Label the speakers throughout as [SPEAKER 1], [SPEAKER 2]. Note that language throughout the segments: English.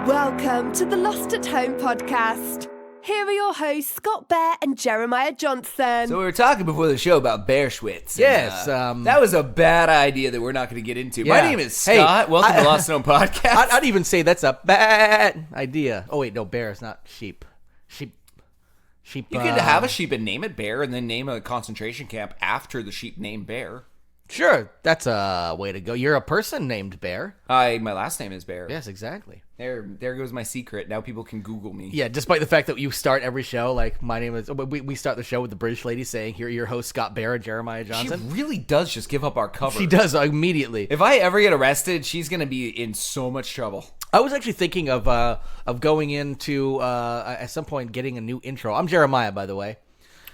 [SPEAKER 1] Welcome to the Lost at Home podcast. Here are your hosts, Scott Bear and Jeremiah Johnson.
[SPEAKER 2] So we were talking before the show about bear schwitz.
[SPEAKER 3] Yes.
[SPEAKER 2] That was a bad idea that we're not going to get into.
[SPEAKER 3] Yeah.
[SPEAKER 2] My name is Scott. Welcome to Lost at Home podcast.
[SPEAKER 3] I'd even say that's a bad idea. Oh, wait, no, bear is not sheep. Sheep.
[SPEAKER 2] You could have a sheep and name it Bear and then name a concentration camp after the sheep named Bear.
[SPEAKER 3] Sure, that's a way to go. You're a person named Bear.
[SPEAKER 2] My last name is Bear.
[SPEAKER 3] Yes, exactly.
[SPEAKER 2] There goes my secret. Now people can Google me.
[SPEAKER 3] Yeah, despite the fact that you start every show, like, my name is... We start the show with the British lady saying, here are your hosts, Scott Bear and Jeremiah Johnson.
[SPEAKER 2] She really does just give up our cover.
[SPEAKER 3] She does, immediately.
[SPEAKER 2] If I ever get arrested, she's going to be in so much trouble.
[SPEAKER 3] I was actually thinking of going into, at some point, getting a new intro. I'm Jeremiah, by the way.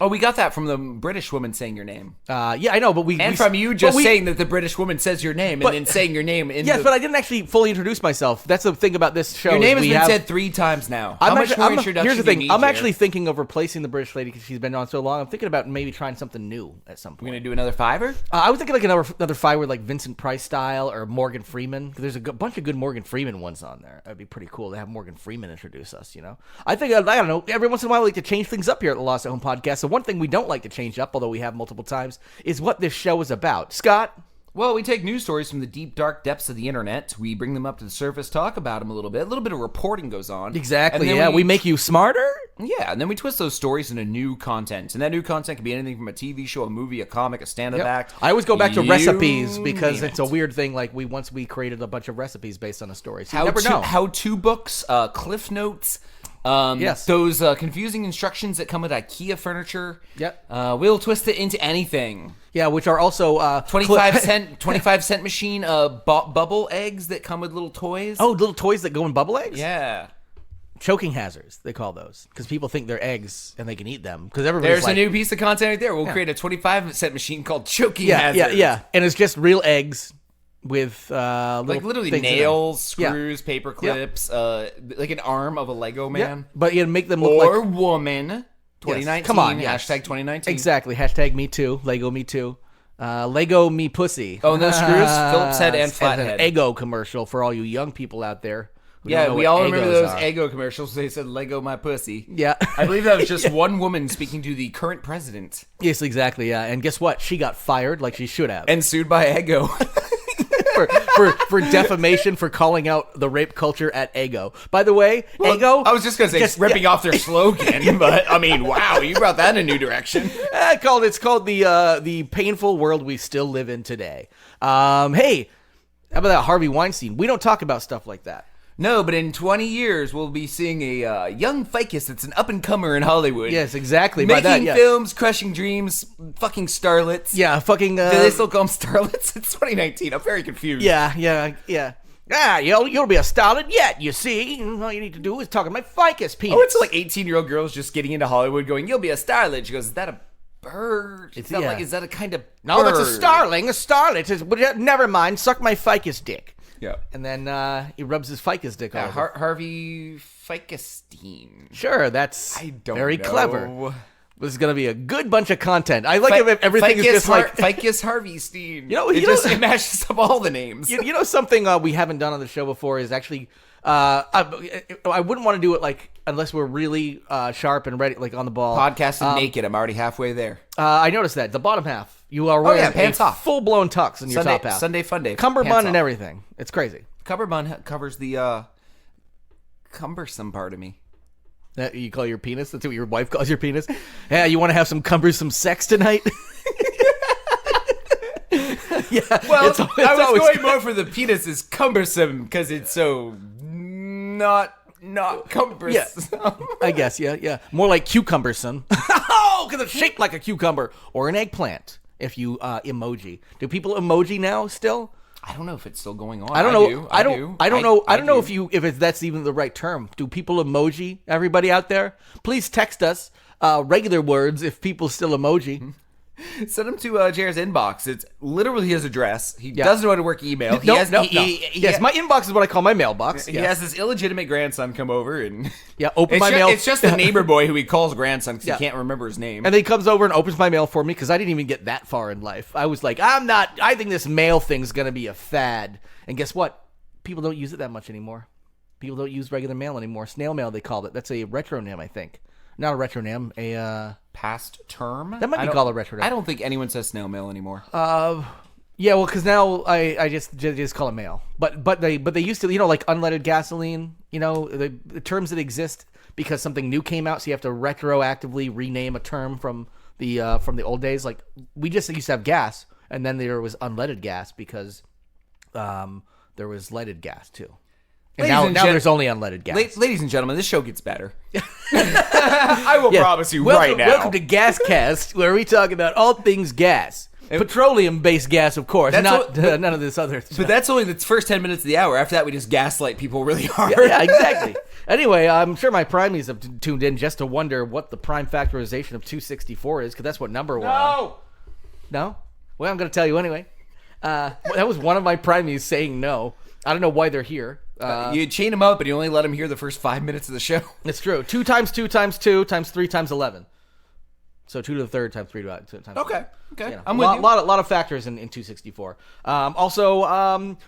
[SPEAKER 2] Oh, we got that from the British woman saying your name.
[SPEAKER 3] Yeah, I know, but
[SPEAKER 2] from you just saying that the British woman says your name and then saying your name.
[SPEAKER 3] Yes, but I didn't actually fully introduce myself. That's the thing about this show.
[SPEAKER 2] Your name has been said 3 times now. How much more introduction
[SPEAKER 3] Here's the
[SPEAKER 2] do you
[SPEAKER 3] thing.
[SPEAKER 2] need
[SPEAKER 3] I'm
[SPEAKER 2] here?
[SPEAKER 3] actually thinking of replacing the British lady because she's been on so long. I'm thinking about maybe trying something new at some point.
[SPEAKER 2] We're going to do another Fiverr?
[SPEAKER 3] I was thinking like another five with like Vincent Price style or Morgan Freeman. There's a bunch of good Morgan Freeman ones on there. That'd be pretty cool to have Morgan Freeman introduce us, you know? I think, I don't know, every once in a while we like to change things up here at the Lost at Home podcast. So one thing we don't like to change up, although we have multiple times, is what this show is about. Scott?
[SPEAKER 2] Well, we take news stories from the deep, dark depths of the internet. We bring them up to the surface, talk about them a little bit. A little bit of reporting goes on.
[SPEAKER 3] Exactly, yeah. We make you smarter?
[SPEAKER 2] Yeah, and then we twist those stories into new content. And that new content can be anything from a TV show, a movie, a comic, a stand-up act.
[SPEAKER 3] I always go back to
[SPEAKER 2] You
[SPEAKER 3] recipes because
[SPEAKER 2] name
[SPEAKER 3] it's a weird thing. Like, once we created a bunch of recipes based on a story. So you
[SPEAKER 2] How
[SPEAKER 3] never know.
[SPEAKER 2] How-to books, cliff notes.
[SPEAKER 3] Yes.
[SPEAKER 2] Those confusing instructions that come with IKEA furniture.
[SPEAKER 3] Yep.
[SPEAKER 2] We'll twist it into anything.
[SPEAKER 3] Yeah, which are also
[SPEAKER 2] 25 cent machine bubble eggs that come with little toys.
[SPEAKER 3] Oh, little toys that go in bubble eggs?
[SPEAKER 2] Yeah.
[SPEAKER 3] Choking hazards, they call those, because people think they're eggs and they can eat them. Because
[SPEAKER 2] There's a new piece of content right there. We'll create a 25 cent machine called Choking Hazards.
[SPEAKER 3] Yeah, and it's just real eggs with
[SPEAKER 2] like literally
[SPEAKER 3] things in them.
[SPEAKER 2] nails, screws, paper clips, like an arm of a Lego man.
[SPEAKER 3] Yeah. But you make them look
[SPEAKER 2] or
[SPEAKER 3] like
[SPEAKER 2] woman. 2019.
[SPEAKER 3] Come on, yes.
[SPEAKER 2] Hashtag 2019.
[SPEAKER 3] Exactly. Hashtag me too. Lego me too. Lego me pussy.
[SPEAKER 2] Oh, and those screws, Phillips head and flathead.
[SPEAKER 3] An Eggo commercial for all you young people out there.
[SPEAKER 2] Yeah, we all remember those
[SPEAKER 3] are.
[SPEAKER 2] Eggo commercials. They said Lego my pussy.
[SPEAKER 3] Yeah.
[SPEAKER 2] I believe that was just one woman speaking to the current president.
[SPEAKER 3] Yes, exactly. Yeah, and guess what? She got fired like she should have.
[SPEAKER 2] And sued by Eggo.
[SPEAKER 3] for defamation for calling out the rape culture at Eggo. By the way, Eggo...
[SPEAKER 2] I was just going to say ripping off their slogan, but I mean, wow, you brought that in a new direction.
[SPEAKER 3] It's called the painful world we still live in today. Hey, how about that Harvey Weinstein? We don't talk about stuff like that.
[SPEAKER 2] No, but in 20 years, we'll be seeing a young ficus that's an up-and-comer in Hollywood.
[SPEAKER 3] Yes, exactly.
[SPEAKER 2] Making films, crushing dreams, fucking starlets.
[SPEAKER 3] Yeah, fucking...
[SPEAKER 2] Do they still call them starlets? It's 2019. I'm very confused.
[SPEAKER 3] Yeah. Ah, you'll be a starlet yet, you see. All you need to do is talk to my ficus penis.
[SPEAKER 2] Oh, it's like 18-year-old girls just getting into Hollywood going, you'll be a starlet. She goes, is that a bird? Is that a kind of bird?
[SPEAKER 3] No, that's a starling. A starlet is... Never mind, suck my ficus dick.
[SPEAKER 2] Yeah.
[SPEAKER 3] And then he rubs his ficus dick on
[SPEAKER 2] Harvey Ficusstein.
[SPEAKER 3] Sure, that's very
[SPEAKER 2] know.
[SPEAKER 3] clever. This is going to be a good bunch of content. I like if everything is just like...
[SPEAKER 2] Ficus Harveystein. It mashes up all the names.
[SPEAKER 3] You know something we haven't done on the show before is actually... I wouldn't want to do it like unless we're really sharp and ready, like on the ball.
[SPEAKER 2] Podcasting naked. I'm already halfway there.
[SPEAKER 3] I noticed that. The bottom half. You are wearing
[SPEAKER 2] pants off.
[SPEAKER 3] Full-blown tux in your top half.
[SPEAKER 2] Sunday fun day.
[SPEAKER 3] Cummerbund and everything. It's crazy.
[SPEAKER 2] Cummerbund covers the cumbersome part of me.
[SPEAKER 3] That you call your penis? That's what your wife calls your penis? Yeah, you want to have some cumbersome sex tonight? Yeah.
[SPEAKER 2] Well, I was going more for the penis is cumbersome because it's so not cumbersome.
[SPEAKER 3] Yeah. I guess, yeah. More like cucumbersome. Oh, because it's shaped like a cucumber or an eggplant. If you emoji, do people emoji now still?
[SPEAKER 2] I don't know if it's still going on.
[SPEAKER 3] I don't know. I don't know if that's even the right term. Do people emoji? Everybody out there, please text us regular words if people still emoji.
[SPEAKER 2] Send him to Jared's inbox. It's literally his address. He doesn't know how to work email.
[SPEAKER 3] Yes, my inbox is what I call my mailbox.
[SPEAKER 2] He has his illegitimate grandson come over and
[SPEAKER 3] open my mail.
[SPEAKER 2] It's just the neighbor boy who he calls grandson because he can't remember his name.
[SPEAKER 3] And then he comes over and opens my mail for me because I didn't even get that far in life. I was like, I think this mail thing's going to be a fad. And guess what? People don't use it that much anymore. People don't use regular mail anymore. Snail mail, they called it. That's a retronym, I think. Not a retronym,
[SPEAKER 2] Past term?
[SPEAKER 3] That might be called a retronym.
[SPEAKER 2] I don't think anyone says snail mail anymore.
[SPEAKER 3] Yeah, well, because now I just call it mail. But they used to, like unleaded gasoline. The terms that exist because something new came out, so you have to retroactively rename a term from the old days. Like we just used to have gas, and then there was unleaded gas because there was leaded gas too. And now there's only unleaded gas.
[SPEAKER 2] Ladies and gentlemen, this show gets better. I will promise you right now.
[SPEAKER 3] Welcome to Gascast, where we talk about all things gas. Petroleum-based gas, of course, none of this other stuff.
[SPEAKER 2] But that's only the first 10 minutes of the hour. After that, we just gaslight people really hard.
[SPEAKER 3] Yeah, exactly. Anyway, I'm sure my primies have tuned in just to wonder what the prime factorization of 264 is, because that's what number we're on. No? Well, I'm going to tell you anyway. That was one of my primies saying no. I don't know why they're here.
[SPEAKER 2] You chain them up, but you only let them hear the first 5 minutes of the show.
[SPEAKER 3] It's true. 2 times 2 times 2 times 3 times 11. So 2 to the third times 3 to times.
[SPEAKER 2] Okay. I'm
[SPEAKER 3] with
[SPEAKER 2] with you.
[SPEAKER 3] Lot of factors in 264. Also,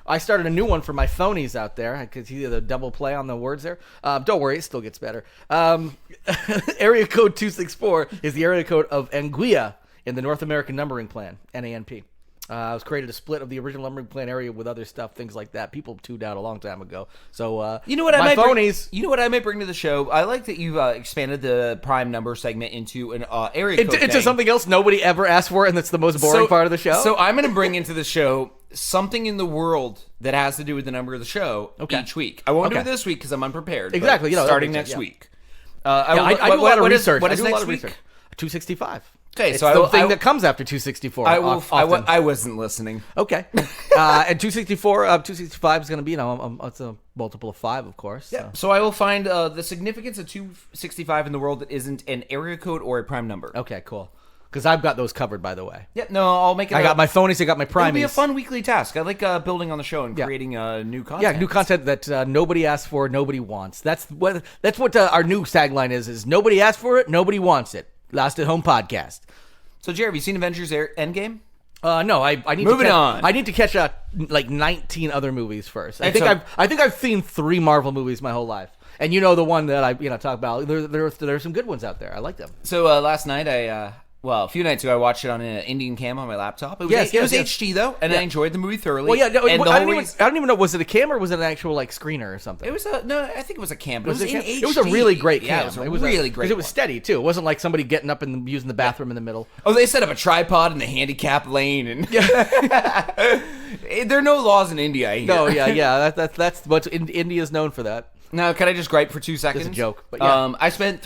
[SPEAKER 3] I started a new one for my phonies out there. I could see the double play on the words there. Don't worry, it still gets better. Area code 264 is the area code of Anguilla in the North American Numbering Plan, NANP. It was created a split of the original numbering plan area with other stuff, things like that. People tuned out a long time ago. So
[SPEAKER 2] you know what I might bring to the show. I like that you've expanded the prime number segment into an area code
[SPEAKER 3] into something else nobody ever asked for, and that's the most boring part of the show.
[SPEAKER 2] So I'm going to bring into the show something in the world that has to do with the number of the show each week. I won't do it this week because I'm unprepared.
[SPEAKER 3] Exactly.
[SPEAKER 2] Starting next week.
[SPEAKER 3] I do a lot of research.
[SPEAKER 2] What is
[SPEAKER 3] I do a lot
[SPEAKER 2] next
[SPEAKER 3] of
[SPEAKER 2] week?
[SPEAKER 3] research. 265.
[SPEAKER 2] Okay,
[SPEAKER 3] it's
[SPEAKER 2] so
[SPEAKER 3] the thing that comes after 264.
[SPEAKER 2] I wasn't listening.
[SPEAKER 3] Okay, and 265 is going to be, it's a multiple of 5, of course.
[SPEAKER 2] Yeah. So I will find the significance of 265 in the world that isn't an area code or a prime number.
[SPEAKER 3] Okay, cool. Because I've got those covered, by the way.
[SPEAKER 2] Yeah, no, I'll make it.
[SPEAKER 3] I got my phonies, I got my primies.
[SPEAKER 2] It'll be a fun weekly task. I like building on the show and creating new content.
[SPEAKER 3] Yeah, new content that nobody asked for, nobody wants. That's what our new tagline is nobody asked for it, nobody wants it. Last at Home podcast.
[SPEAKER 2] So, Jerry, have you seen Avengers Endgame?
[SPEAKER 3] No, I need
[SPEAKER 2] Moving on.
[SPEAKER 3] I need to catch like 19 other movies first. I think I've seen 3 Marvel movies my whole life, and the one that I talk about. There's some good ones out there. I like them.
[SPEAKER 2] So last night a few nights ago, I watched it on an Indian cam on my laptop. It was HD though, and I enjoyed the movie thoroughly.
[SPEAKER 3] Well, yeah, I don't even know, was it a cam or was it an actual screener or something?
[SPEAKER 2] It was I think it was a cam, but it was in HD.
[SPEAKER 3] It was a really great cam.
[SPEAKER 2] Yeah, it was really great.
[SPEAKER 3] Because it was steady too. It wasn't like somebody getting up and using the bathroom in the middle.
[SPEAKER 2] Oh, they set up a tripod in the handicap lane, and there are no laws in India.
[SPEAKER 3] No, yeah. That's what India's known for that.
[SPEAKER 2] Now, can I just gripe for 2 seconds?
[SPEAKER 3] It's a joke, but yeah.
[SPEAKER 2] I spent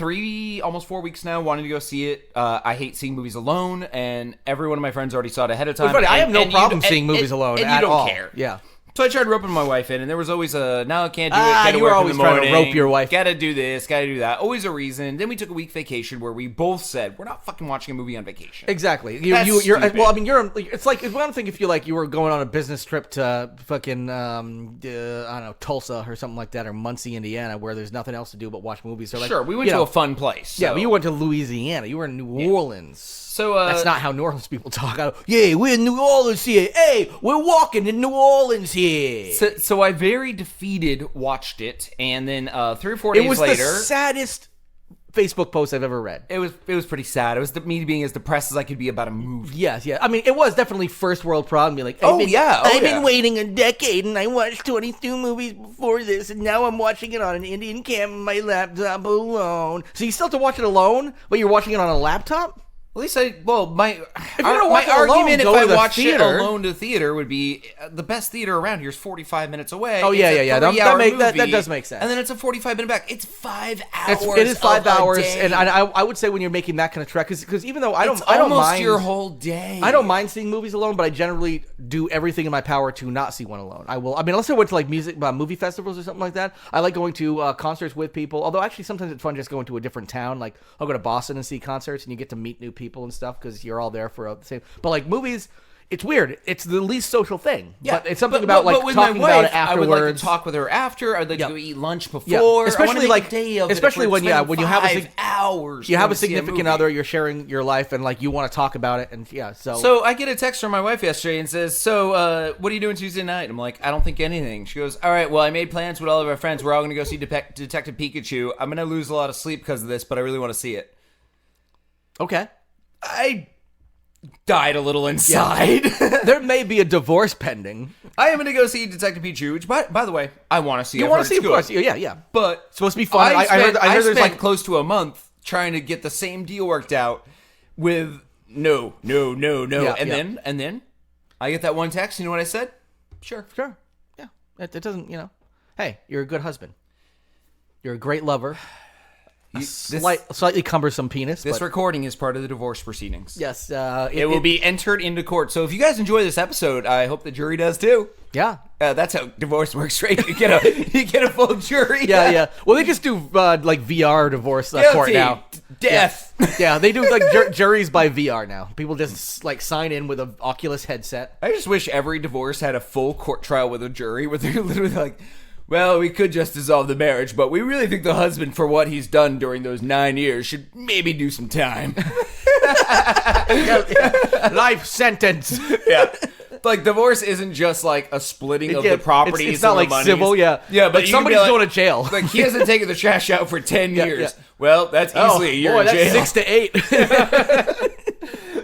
[SPEAKER 2] almost 4 weeks now wanting to go see it. I hate seeing movies alone, and every one of my friends already saw it ahead of time.
[SPEAKER 3] I have no problem seeing movies alone
[SPEAKER 2] and
[SPEAKER 3] at
[SPEAKER 2] you don't
[SPEAKER 3] all.
[SPEAKER 2] care.
[SPEAKER 3] Yeah.
[SPEAKER 2] So I tried roping my wife in, and there was always no, I can't do it. Gotta
[SPEAKER 3] you were
[SPEAKER 2] work
[SPEAKER 3] always
[SPEAKER 2] in the
[SPEAKER 3] trying
[SPEAKER 2] morning.
[SPEAKER 3] to rope your wife.
[SPEAKER 2] Gotta do this, gotta do that. Always a reason. Then we took a week vacation where we both said we're not fucking watching a movie on vacation.
[SPEAKER 3] Exactly.
[SPEAKER 2] That's
[SPEAKER 3] you're
[SPEAKER 2] stupid.
[SPEAKER 3] well. I mean, it's like one thing if you were going on a business trip to fucking I don't know, Tulsa or something like that, or Muncie, Indiana, where there's nothing else to do but watch movies. So
[SPEAKER 2] Sure, we went to a fun place. So.
[SPEAKER 3] Yeah, but you went to Louisiana. You were in New Orleans.
[SPEAKER 2] So
[SPEAKER 3] that's not how New Orleans people talk. Yeah, we're in New Orleans here. Hey, we're walking in New Orleans here.
[SPEAKER 2] So I very defeated watched it, and then 3 or 4 days later,
[SPEAKER 3] it was the saddest Facebook post I've ever read.
[SPEAKER 2] It was pretty sad. It was me being as depressed as I could be about a movie.
[SPEAKER 3] Yes, yeah. I mean, it was definitely first world problem. You're like, I've been waiting a decade, and I watched 22 movies before this, and now I'm watching it on an Indian cam on my laptop alone. So you still have to watch it alone, but you're watching it on a laptop?
[SPEAKER 2] At least my
[SPEAKER 3] argument
[SPEAKER 2] if I watched it alone to the theater would be the best theater around here is 45 minutes away.
[SPEAKER 3] Oh, yeah. That does make sense.
[SPEAKER 2] And then it's a 45-minute back. It's 5 hours.
[SPEAKER 3] It is 5 hours, and I would say when you're making that kind of trek, because even though I don't mind
[SPEAKER 2] your whole day.
[SPEAKER 3] I don't mind seeing movies alone, but I generally do everything in my power to not see one alone. Unless I went to movie festivals or something like that. I like going to concerts with people. Although actually sometimes it's fun just going to a different town. Like I'll go to Boston and see concerts, and you get to meet new people and stuff because you're all there for the same. But movies, it's weird. It's the least social thing.
[SPEAKER 2] Yeah,
[SPEAKER 3] but it's something about like
[SPEAKER 2] with
[SPEAKER 3] talking
[SPEAKER 2] my wife,
[SPEAKER 3] about it afterwards.
[SPEAKER 2] I would like to talk with her after. I'd like to go eat lunch before.
[SPEAKER 3] Yeah.
[SPEAKER 2] Especially I make a day of
[SPEAKER 3] especially
[SPEAKER 2] it
[SPEAKER 3] when you have
[SPEAKER 2] hours.
[SPEAKER 3] You have a significant other. You're sharing your life, and like you want to talk about it, and
[SPEAKER 2] So I get a text from my wife yesterday and says, "So, what are you doing Tuesday night?" I'm like, "I don't think anything." She goes, "All right, well, I made plans with all of our friends. We're all going to go see Detective Pikachu. I'm going to lose a lot of sleep because of this, but I really want to see it."
[SPEAKER 3] Okay.
[SPEAKER 2] I died a little inside.
[SPEAKER 3] There may be a divorce pending.
[SPEAKER 2] I am going to go see Detective Pikachu, which, by the way, I want to see.
[SPEAKER 3] You want to see, of course. Yeah.
[SPEAKER 2] But
[SPEAKER 3] it's supposed to be fun. I heard there's
[SPEAKER 2] like close to a month trying to get the same deal worked out with no.
[SPEAKER 3] Yeah,
[SPEAKER 2] and then I get that one text. You know what I said? Sure.
[SPEAKER 3] Yeah. It doesn't, hey, you're a good husband. You're a great lover. Slightly cumbersome penis.
[SPEAKER 2] This recording is part of the divorce proceedings.
[SPEAKER 3] Yes.
[SPEAKER 2] It will be entered into court. So if you guys enjoy this episode, I hope the jury does too.
[SPEAKER 3] Yeah.
[SPEAKER 2] That's how divorce works, right? You get a full jury.
[SPEAKER 3] Yeah. Well, they just do like VR divorce court now.
[SPEAKER 2] Death.
[SPEAKER 3] Yeah, they do like juries by VR now. People just like sign in with an Oculus headset.
[SPEAKER 2] I just wish every divorce had a full court trial with a jury where they're literally like, well, we could just dissolve the marriage, but we really think the husband, for what he's done during those 9 years, should maybe do some time.
[SPEAKER 3] Life sentence.
[SPEAKER 2] Yeah. Like, divorce isn't just like a splitting of the properties.
[SPEAKER 3] It's not
[SPEAKER 2] and
[SPEAKER 3] like
[SPEAKER 2] the
[SPEAKER 3] civil,
[SPEAKER 2] Yeah, but
[SPEAKER 3] like somebody's going to jail.
[SPEAKER 2] Like, he hasn't taken the trash out for 10 years. Yeah. Well, that's easily a year in jail.
[SPEAKER 3] That's 6 to 8.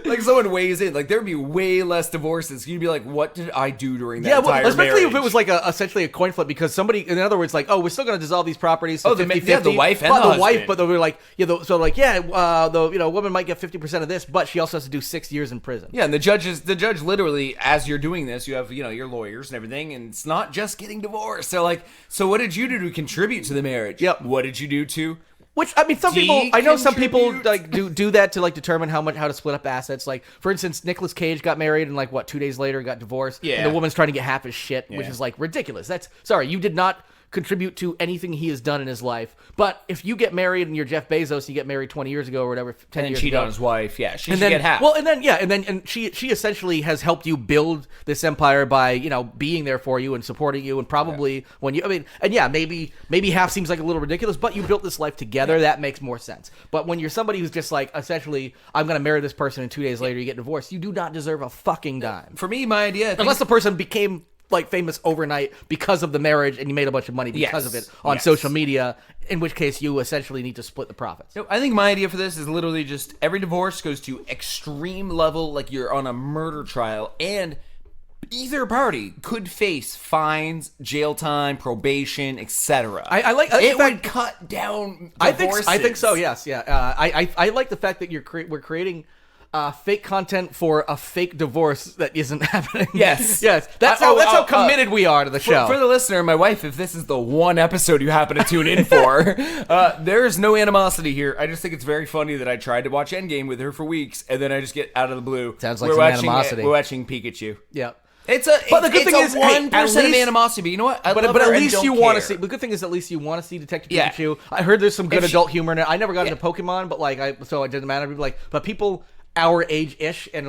[SPEAKER 2] Like, someone weighs in. Like, there'd be way less divorces. You'd be like, what did I do during that entire
[SPEAKER 3] especially
[SPEAKER 2] marriage?
[SPEAKER 3] if it was like essentially a coin flip, because somebody, in other words, like, we're still going to dissolve these properties.
[SPEAKER 2] So 50-50. The wife and the husband.
[SPEAKER 3] Wife, but they were like, the woman might get 50% of this, but she also has to do 6 years in prison.
[SPEAKER 2] Yeah, and the judge literally, as you're doing this, you have your lawyers and everything, and it's not just getting divorced. They're like, so what did you do to contribute to the marriage?
[SPEAKER 3] Yep.
[SPEAKER 2] What did you do to?
[SPEAKER 3] Which, I mean, I know some people like do that to like determine how to split up assets. Like, for instance, Nicolas Cage got married and 2 days later got divorced.
[SPEAKER 2] Yeah.
[SPEAKER 3] And the woman's trying to get half his shit, which is like ridiculous. You did not contribute to anything he has done in his life. But if you get married and you're Jeff Bezos, you get married 20 years ago or whatever, 10 years ago. And
[SPEAKER 2] cheat on his wife, she should
[SPEAKER 3] get
[SPEAKER 2] half.
[SPEAKER 3] Well, and she essentially has helped you build this empire by, being there for you and supporting you, and probably maybe half seems like a little ridiculous, but you built this life together. That makes more sense. But when you're somebody who's just like, essentially, I'm going to marry this person and 2 days later you get divorced, you do not deserve a fucking dime.
[SPEAKER 2] For me, my idea...
[SPEAKER 3] Unless the person became famous overnight because of the marriage and you made a bunch of money because of it on social media, in which case you essentially need to split the profits.
[SPEAKER 2] I think my idea for this is literally just every divorce goes to extreme level, like you're on a murder trial, and either party could face fines, jail time, probation, etc.
[SPEAKER 3] I like
[SPEAKER 2] it would cut down divorces.
[SPEAKER 3] I think so. Yes, yeah. I like the fact that we're creating fake content for a fake divorce that isn't happening.
[SPEAKER 2] Yes.
[SPEAKER 3] That's how committed we are to the show.
[SPEAKER 2] For the listener, my wife, if this is the one episode you happen to tune in for, there's no animosity here. I just think it's very funny that I tried to watch Endgame with her for weeks, and then I just get out of the blue.
[SPEAKER 3] Sounds like some animosity.
[SPEAKER 2] We're watching Pikachu.
[SPEAKER 3] Yeah.
[SPEAKER 2] But the good thing is 1% of animosity. But you know what? But
[SPEAKER 3] at least you want to see. The good thing is at least you want to see Detective Pikachu. I heard there's some good adult humor in it. I never got into Pokemon, but so it didn't matter. But people our age-ish and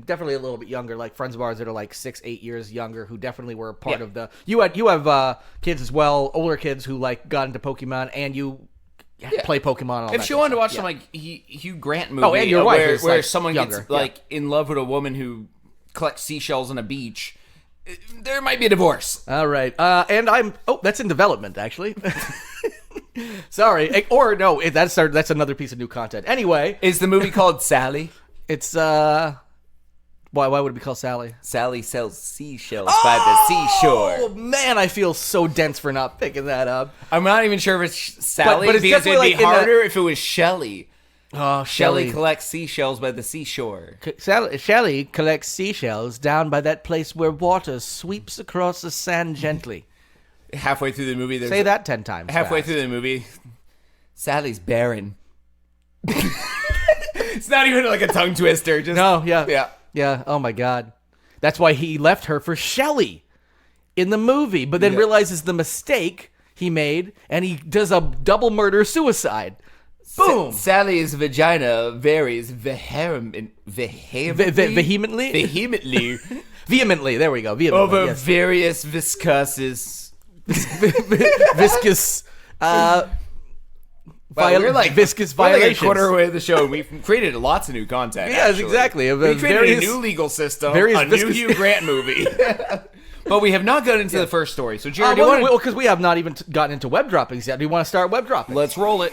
[SPEAKER 3] definitely a little bit younger, like friends of ours that are like 6-8 years younger, who definitely were a part of the. You have kids as well, older kids who like got into Pokemon, and you play Pokemon. And all
[SPEAKER 2] if she wanted to watch some like Hugh Grant movie,
[SPEAKER 3] and your wife
[SPEAKER 2] where
[SPEAKER 3] like
[SPEAKER 2] someone
[SPEAKER 3] younger.
[SPEAKER 2] Gets like in love with a woman who collects seashells on a beach, there might be a divorce.
[SPEAKER 3] All right, and that's in development actually. Sorry, or no, that's another piece of new content. Anyway,
[SPEAKER 2] is the movie called Sally?
[SPEAKER 3] It's why would it be called Sally?
[SPEAKER 2] Sally sells seashells by the seashore.
[SPEAKER 3] Oh man, I feel so dense for not picking that up.
[SPEAKER 2] I'm not even sure if it's Sally,
[SPEAKER 3] but it's
[SPEAKER 2] because it'd be
[SPEAKER 3] like
[SPEAKER 2] harder if it was Shelley.
[SPEAKER 3] Oh,
[SPEAKER 2] Shelley collects seashells by the seashore.
[SPEAKER 3] Shelley collects seashells down by that place where water sweeps across the sand gently.
[SPEAKER 2] Halfway through the movie,
[SPEAKER 3] say that 10 times.
[SPEAKER 2] Halfway through the movie, Sally's barren. It's not even like a tongue twister. Just
[SPEAKER 3] yeah. Oh my god, that's why he left her for Shelley in the movie, but then realizes the mistake he made, and he does a double murder suicide. Boom.
[SPEAKER 2] Sally's vagina varies vehemently.
[SPEAKER 3] Vehemently. Vehemently. There we go. Vehemently.
[SPEAKER 2] Over
[SPEAKER 3] yes.
[SPEAKER 2] various viscous.
[SPEAKER 3] Viscous.
[SPEAKER 2] We're like
[SPEAKER 3] viscous
[SPEAKER 2] we're like
[SPEAKER 3] violations.
[SPEAKER 2] a quarter away of the show. We've created lots of new content.
[SPEAKER 3] Yes,
[SPEAKER 2] actually.
[SPEAKER 3] exactly.
[SPEAKER 2] We created
[SPEAKER 3] Various-
[SPEAKER 2] a new legal system,
[SPEAKER 3] various
[SPEAKER 2] a new
[SPEAKER 3] viscous-
[SPEAKER 2] Hugh Grant movie. But we have not gotten into the first story. So, Jared, do you want to...
[SPEAKER 3] because we have not even gotten into web droppings yet. Do you want to start web dropping?
[SPEAKER 2] Let's roll it.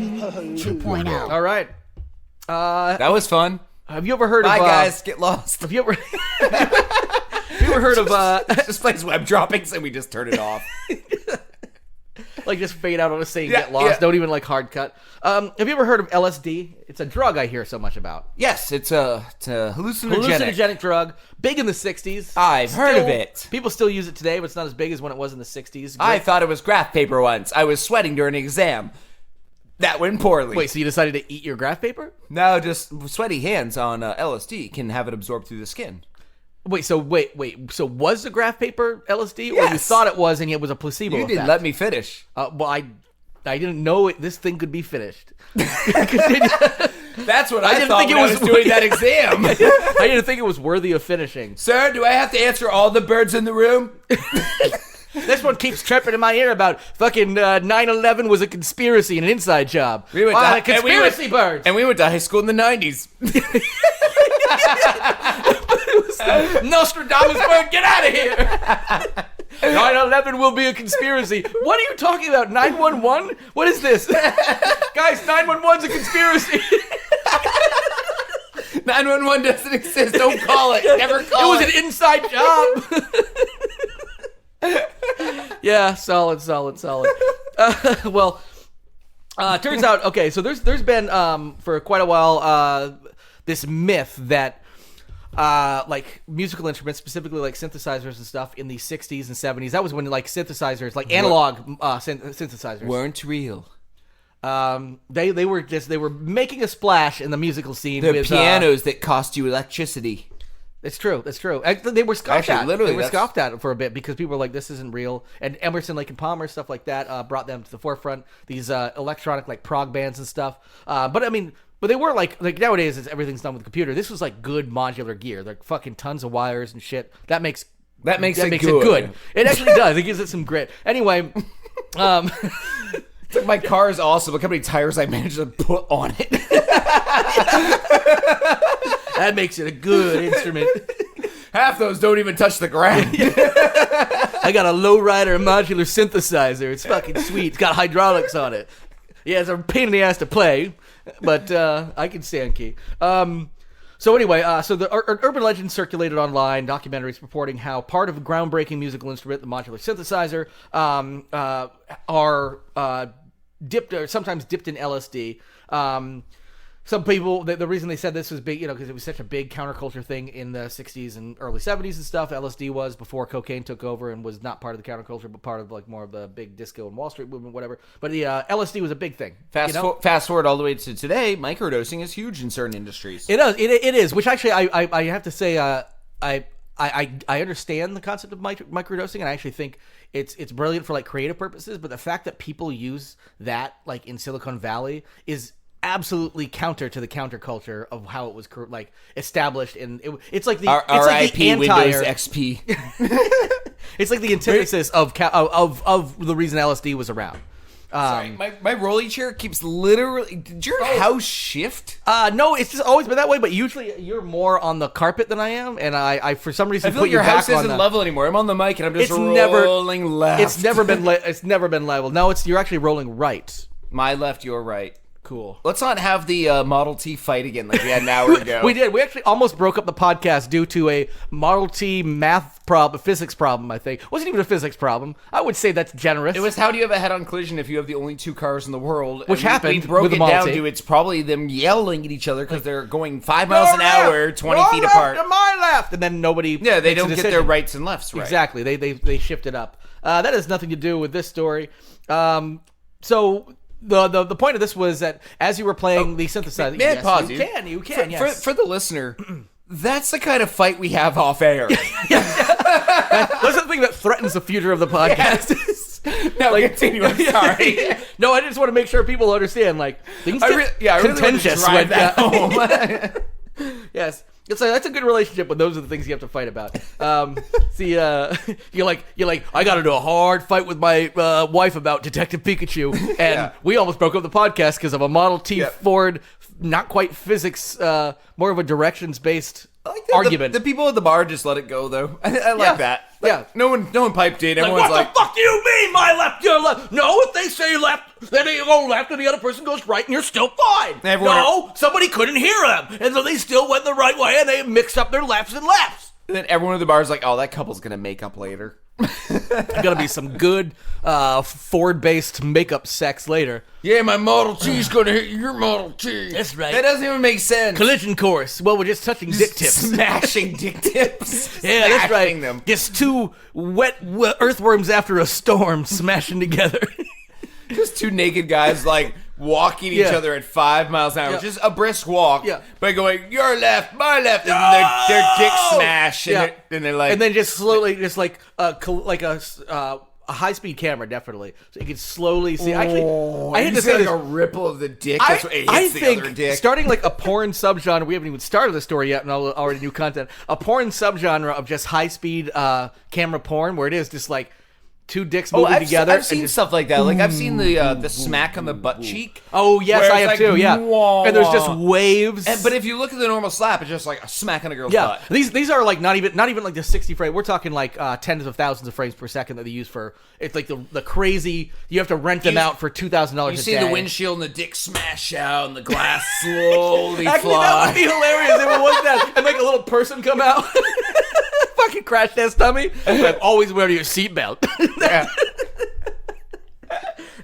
[SPEAKER 3] All right.
[SPEAKER 2] That was fun.
[SPEAKER 3] Have you ever heard
[SPEAKER 2] Bye,
[SPEAKER 3] of...
[SPEAKER 2] guys. Get lost.
[SPEAKER 3] Have you ever... have you ever heard of...
[SPEAKER 2] Just plays web droppings and we just turn it off.
[SPEAKER 3] like just fade out on a saying,
[SPEAKER 2] Yeah,
[SPEAKER 3] get lost.
[SPEAKER 2] yeah.
[SPEAKER 3] Don't even like hard cut. Have you ever heard of LSD? It's a drug I hear so much about.
[SPEAKER 2] Yes, it's a hallucinogenic.
[SPEAKER 3] Hallucinogenic drug. Big in the 60s.
[SPEAKER 2] I've heard of it.
[SPEAKER 3] People still use it today, but it's not as big as when it was in the 60s.
[SPEAKER 2] I thought it was graph paper once. I was sweating during an exam. That went poorly.
[SPEAKER 3] Wait, so you decided to eat your graph paper?
[SPEAKER 2] No, just sweaty hands on LSD can have it absorbed through the skin.
[SPEAKER 3] Wait. So was the graph paper LSD, or you
[SPEAKER 2] Yes.
[SPEAKER 3] thought it was, and it was a placebo?
[SPEAKER 2] You
[SPEAKER 3] effect?
[SPEAKER 2] didn't let me finish.
[SPEAKER 3] Well, I didn't know this thing could be finished. Continue.
[SPEAKER 2] That's what I
[SPEAKER 3] didn't
[SPEAKER 2] thought
[SPEAKER 3] think it
[SPEAKER 2] when I
[SPEAKER 3] was-
[SPEAKER 2] was doing that exam.
[SPEAKER 3] I didn't think it was worthy of finishing.
[SPEAKER 2] Sir, do I have to answer all the birds in the room?
[SPEAKER 3] This one keeps tripping in my ear about fucking 9/11 was a conspiracy and an inside job.
[SPEAKER 2] We went to-
[SPEAKER 3] conspiracy birds.
[SPEAKER 2] And we went to high school in the 90s.
[SPEAKER 3] Nostradamus bird, get out of here! 9/11 will be a conspiracy. What are you talking about? 911? What is this? Guys, 911's a conspiracy.
[SPEAKER 2] 911 doesn't exist. Don't call it. Never call it.
[SPEAKER 3] It was an inside job. Yeah, solid. Turns out, okay, so there's been for quite a while this myth that like musical instruments, specifically like synthesizers and stuff, in the 60s and 70s. That was when like synthesizers, like analog synthesizers,
[SPEAKER 2] Weren't real.
[SPEAKER 3] they were making a splash in the musical scene.
[SPEAKER 2] The
[SPEAKER 3] with
[SPEAKER 2] pianos that cost you electricity.
[SPEAKER 3] It's true. They were scoffed
[SPEAKER 2] Actually,
[SPEAKER 3] at.
[SPEAKER 2] literally,
[SPEAKER 3] They were
[SPEAKER 2] that's-
[SPEAKER 3] scoffed at for a bit because people were like, "This isn't real." And Emerson, Lake and Palmer, stuff like that, brought them to the forefront. These electronic like prog bands and stuff. But they were like nowadays, everything's done with a computer. This was like good modular gear. Like fucking tons of wires and shit. That makes it good. It actually does. It gives it some grit. Anyway,
[SPEAKER 2] It's like my car is awesome. Look how many tires I managed to put on it.
[SPEAKER 3] that makes it a good instrument.
[SPEAKER 2] Half those don't even touch the ground.
[SPEAKER 3] I got a lowrider modular synthesizer. It's fucking sweet. It's got hydraulics on it. Yeah, it's a pain in the ass to play, but I can stand key. So anyway, so the urban legend circulated online, documentaries reporting how part of a groundbreaking musical instrument, the modular synthesizer, are dipped or sometimes dipped in LSD. Some people, the reason they said this was big, because it was such a big counterculture thing in the 60s and early 70s and stuff. LSD was before cocaine took over and was not part of the counterculture, but part of like more of the big disco and Wall Street movement, whatever. But the LSD was a big thing.
[SPEAKER 2] Fast forward all the way to today, microdosing is huge in certain industries.
[SPEAKER 3] It does. It is. Which actually, I have to say, I understand the concept of microdosing, and I actually think it's brilliant for like creative purposes. But the fact that people use that like in Silicon Valley is absolutely counter to the counterculture of how it was like established. And it's like the
[SPEAKER 2] R.I.P.
[SPEAKER 3] anti
[SPEAKER 2] Windows XP.
[SPEAKER 3] It's like the antithesis of the reason LSD was around.
[SPEAKER 2] Sorry, my rolly chair keeps literally. Did your house shift?
[SPEAKER 3] No, it's just always been that way. But usually you're more on the carpet than I am, and I for some reason
[SPEAKER 2] I feel
[SPEAKER 3] put
[SPEAKER 2] like your
[SPEAKER 3] you back
[SPEAKER 2] house
[SPEAKER 3] on
[SPEAKER 2] isn't
[SPEAKER 3] the,
[SPEAKER 2] level anymore. I'm on the mic and I'm just
[SPEAKER 3] It's never-
[SPEAKER 2] rolling left.
[SPEAKER 3] It's never been level. No, you're actually rolling right.
[SPEAKER 2] My left, your right.
[SPEAKER 3] Cool.
[SPEAKER 2] Let's not have the Model T fight again like we had an hour ago.
[SPEAKER 3] We did. We actually almost broke up the podcast due to a Model T physics problem, I think. It wasn't even a physics problem. I would say that's generous.
[SPEAKER 2] It was how do you have a head-on collision if you have the only two cars in the world?
[SPEAKER 3] Which
[SPEAKER 2] And
[SPEAKER 3] happened
[SPEAKER 2] We broke
[SPEAKER 3] with
[SPEAKER 2] it
[SPEAKER 3] the Model
[SPEAKER 2] down
[SPEAKER 3] T.
[SPEAKER 2] to it's probably them yelling at each other because they're going 5 miles an hour, 20 feet apart.
[SPEAKER 3] To my left, and then nobody.
[SPEAKER 2] Yeah, they
[SPEAKER 3] makes a
[SPEAKER 2] don't get
[SPEAKER 3] decision.
[SPEAKER 2] their rights and lefts right.
[SPEAKER 3] Exactly. They shifted up. That has nothing to do with this story. So the point of this was that as you were playing the synthesizer,
[SPEAKER 2] May I pause
[SPEAKER 3] you
[SPEAKER 2] you?
[SPEAKER 3] can, yes.
[SPEAKER 2] For the listener, That's the kind of fight we have off air.
[SPEAKER 3] That's the thing that threatens the future of the podcast.
[SPEAKER 2] No, continue. I'm sorry.
[SPEAKER 3] No, I just want to make sure people understand. Like things get
[SPEAKER 2] I really want to
[SPEAKER 3] contentious.
[SPEAKER 2] drive that home.
[SPEAKER 3] Yes. That's a good relationship when those are the things you have to fight about. You're like, I got into a hard fight with my wife about Detective Pikachu, and we almost broke up the podcast because of a Model T Ford, not quite physics, more of a directions-based argument.
[SPEAKER 2] The people at the bar just let it go, though. I like that.
[SPEAKER 3] Yeah.
[SPEAKER 2] No one piped in. Everyone's
[SPEAKER 3] what the fuck do you mean, my left, your left? No, if they say left, then you go left and the other person goes right and you're still fine. No, somebody couldn't hear them. And so they still went the right way and they mixed up their lefts and lefts.
[SPEAKER 2] And then everyone at the bar is like, oh, that couple's going to make up later.
[SPEAKER 3] There's got to be some good Ford-based makeup sex later.
[SPEAKER 2] Yeah, my Model T's going to hit your Model T.
[SPEAKER 3] That's right.
[SPEAKER 2] That doesn't even make sense.
[SPEAKER 3] Collision course. Well, we're just touching dick tips.
[SPEAKER 2] Smashing dick tips.
[SPEAKER 3] Yeah, that's right.
[SPEAKER 2] Them.
[SPEAKER 3] Just two wet earthworms after a storm smashing together.
[SPEAKER 2] Just two naked guys, like, walking each other at 5 miles an hour. Just a brisk walk. By going, your left, my left. And their dicks smash. And they're like...
[SPEAKER 3] And then just slowly, just like a high-speed camera, definitely. So you can slowly see... Actually, I hate to say
[SPEAKER 2] like
[SPEAKER 3] this.
[SPEAKER 2] a ripple of the dick. That's what it hits the other dick.
[SPEAKER 3] Starting like a porn subgenre, we haven't even started the story yet, and already new content. A porn subgenre of just high-speed camera porn, where it is just like... two dicks moving together.
[SPEAKER 2] I've seen stuff like that. Like I've seen the smack on the butt cheek.
[SPEAKER 3] Oh yes, I have too. Yeah,
[SPEAKER 2] wah,
[SPEAKER 3] and there's just waves.
[SPEAKER 2] But if you look at the normal slap, it's just like a smack on a girl's butt.
[SPEAKER 3] These are like not even like the 60 frame. We're talking like tens of thousands of frames per second that they use for. It's like the crazy. You have to rent them out for $2,000.
[SPEAKER 2] You see the windshield and the dick smash out and the glass slowly
[SPEAKER 3] Actually,
[SPEAKER 2] fly.
[SPEAKER 3] that would be hilarious if it was that, and like a little person come out. Fucking crash test dummy. Like, always wear your seatbelt.
[SPEAKER 2] Yeah.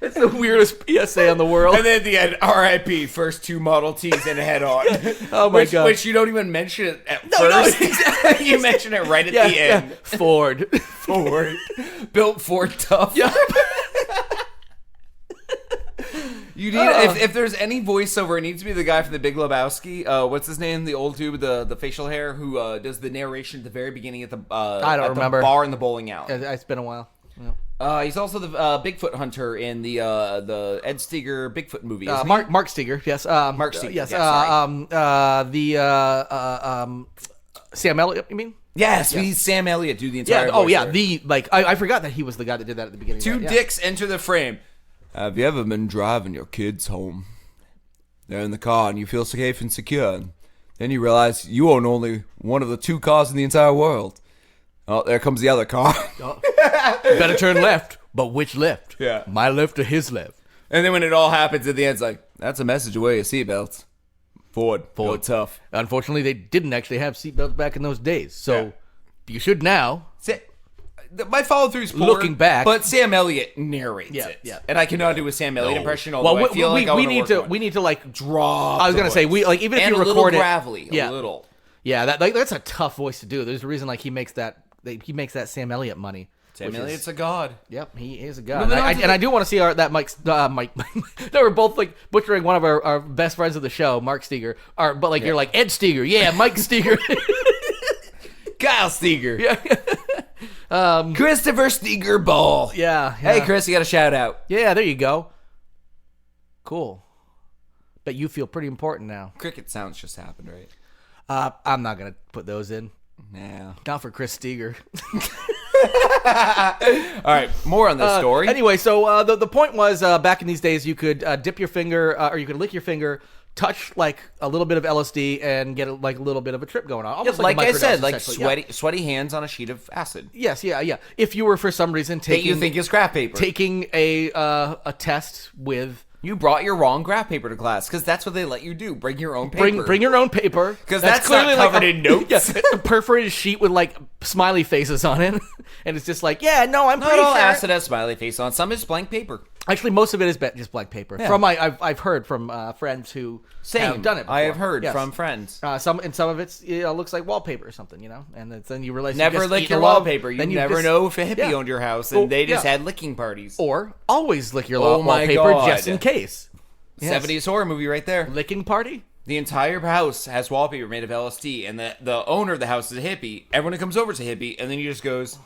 [SPEAKER 3] It's the weirdest PSA in the world.
[SPEAKER 2] And then at the end, RIP, first two Model Ts and head on.
[SPEAKER 3] Oh my God.
[SPEAKER 2] Which you don't even mention it at first.
[SPEAKER 3] No, exactly.
[SPEAKER 2] You mention it right at the end.
[SPEAKER 3] Yeah. Ford.
[SPEAKER 2] Built Ford tough.
[SPEAKER 3] Yeah.
[SPEAKER 2] You need if there's any voiceover, it needs to be the guy from The Big Lebowski. What's his name? The old dude with the facial hair who does the narration at the very beginning at the
[SPEAKER 3] I don't remember.
[SPEAKER 2] the bar in the bowling alley.
[SPEAKER 3] It's been a while. Yep.
[SPEAKER 2] He's also the Bigfoot hunter in the Ed Steger Bigfoot movie.
[SPEAKER 3] Mark Steger, yes.
[SPEAKER 2] Mark Steger,
[SPEAKER 3] yes.
[SPEAKER 2] sorry.
[SPEAKER 3] Sam Elliott, you mean?
[SPEAKER 2] Yes, he's Sam Elliott. Do the entire.
[SPEAKER 3] Yeah. Oh yeah. I forgot that he was the guy that did that at the beginning.
[SPEAKER 2] Two dicks enter the frame. Have you ever been driving your kids home? They're in the car and you feel safe and secure. And then you realize you own only one of the two cars in the entire world. Oh, there comes the other car.
[SPEAKER 3] Better turn left. But which left?
[SPEAKER 2] Yeah.
[SPEAKER 3] My left or his left?
[SPEAKER 2] And then when it all happens at the end, it's like, that's a message away your seatbelts. Ford. Tough.
[SPEAKER 3] Unfortunately, they didn't actually have seatbelts back in those days. So you should now.
[SPEAKER 2] My follow-through is poor,
[SPEAKER 3] looking back,
[SPEAKER 2] but Sam Elliott narrates it.
[SPEAKER 3] Yeah.
[SPEAKER 2] And I cannot do a Sam Elliott impression. Although I feel like
[SPEAKER 3] we need to like
[SPEAKER 2] draw.
[SPEAKER 3] I was gonna say we like even if
[SPEAKER 2] and
[SPEAKER 3] you
[SPEAKER 2] a
[SPEAKER 3] record
[SPEAKER 2] little gravelly, a little.
[SPEAKER 3] Yeah, that's a tough voice to do. There's a reason like he makes that Sam Elliott money.
[SPEAKER 2] Sam Elliott's a god.
[SPEAKER 3] Yep, he is a god. And I do want to see that Mike. They were both like butchering one of our best friends of the show, Mark Steger. But like you're like Ed Steger, yeah, Mike Steger,
[SPEAKER 2] Kyle Steger,
[SPEAKER 3] yeah.
[SPEAKER 2] Christopher Steger Ball.
[SPEAKER 3] Yeah.
[SPEAKER 2] Hey, Chris, you got a shout out.
[SPEAKER 3] Yeah, there you go. Cool. Bet you feel pretty important now.
[SPEAKER 2] Cricket sounds just happened, right?
[SPEAKER 3] I'm not gonna put those in.
[SPEAKER 2] No.
[SPEAKER 3] Not for Chris Steger.
[SPEAKER 2] All right, more on this story.
[SPEAKER 3] Anyway, so the point was back in these days, you could dip your finger or you could lick your finger, touch like a little bit of LSD, and get like a little bit of a trip going on. Almost
[SPEAKER 2] like
[SPEAKER 3] a
[SPEAKER 2] I said,
[SPEAKER 3] microdose,
[SPEAKER 2] like
[SPEAKER 3] essentially.
[SPEAKER 2] sweaty hands on a sheet of acid.
[SPEAKER 3] Yes, yeah. If you were for some reason
[SPEAKER 2] That you think is graph paper.
[SPEAKER 3] taking a test with.
[SPEAKER 2] You brought your wrong graph paper to class because that's what they let you do. Bring your own paper.
[SPEAKER 3] Bring your own paper
[SPEAKER 2] because that's clearly not covered in notes.
[SPEAKER 3] A perforated sheet with like smiley faces on it, and it's just like, I'm
[SPEAKER 2] not
[SPEAKER 3] pretty
[SPEAKER 2] all
[SPEAKER 3] sure.
[SPEAKER 2] acid has smiley face on. Some is blank paper.
[SPEAKER 3] Actually, most of it is just blank paper.
[SPEAKER 2] Yeah.
[SPEAKER 3] I've heard from friends who have done it before.
[SPEAKER 2] I have heard from friends.
[SPEAKER 3] Some of it looks like wallpaper or something, and then you realize
[SPEAKER 2] never
[SPEAKER 3] you just
[SPEAKER 2] lick
[SPEAKER 3] eat
[SPEAKER 2] your
[SPEAKER 3] love.
[SPEAKER 2] wallpaper. You
[SPEAKER 3] Then
[SPEAKER 2] never know if a hippie owned your house and they just had licking parties.
[SPEAKER 3] Or always lick your
[SPEAKER 2] Oh my
[SPEAKER 3] wallpaper
[SPEAKER 2] God.
[SPEAKER 3] just in case.
[SPEAKER 2] 70s horror movie right there.
[SPEAKER 3] Licking party?
[SPEAKER 2] The entire house has wallpaper made of LSD, and the owner of the house is a hippie. Everyone who comes over is a hippie, and then he just goes,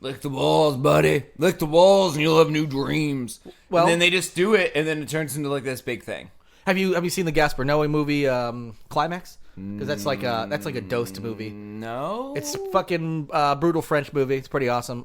[SPEAKER 2] lick the walls, buddy. Lick the walls, and you'll have new dreams. Well, and then they just do it, and then it turns into like this big thing.
[SPEAKER 3] Have you seen the Gaspar Noé movie Climax? Because that's like a Dosed movie.
[SPEAKER 2] No,
[SPEAKER 3] it's a fucking brutal French movie. It's pretty awesome.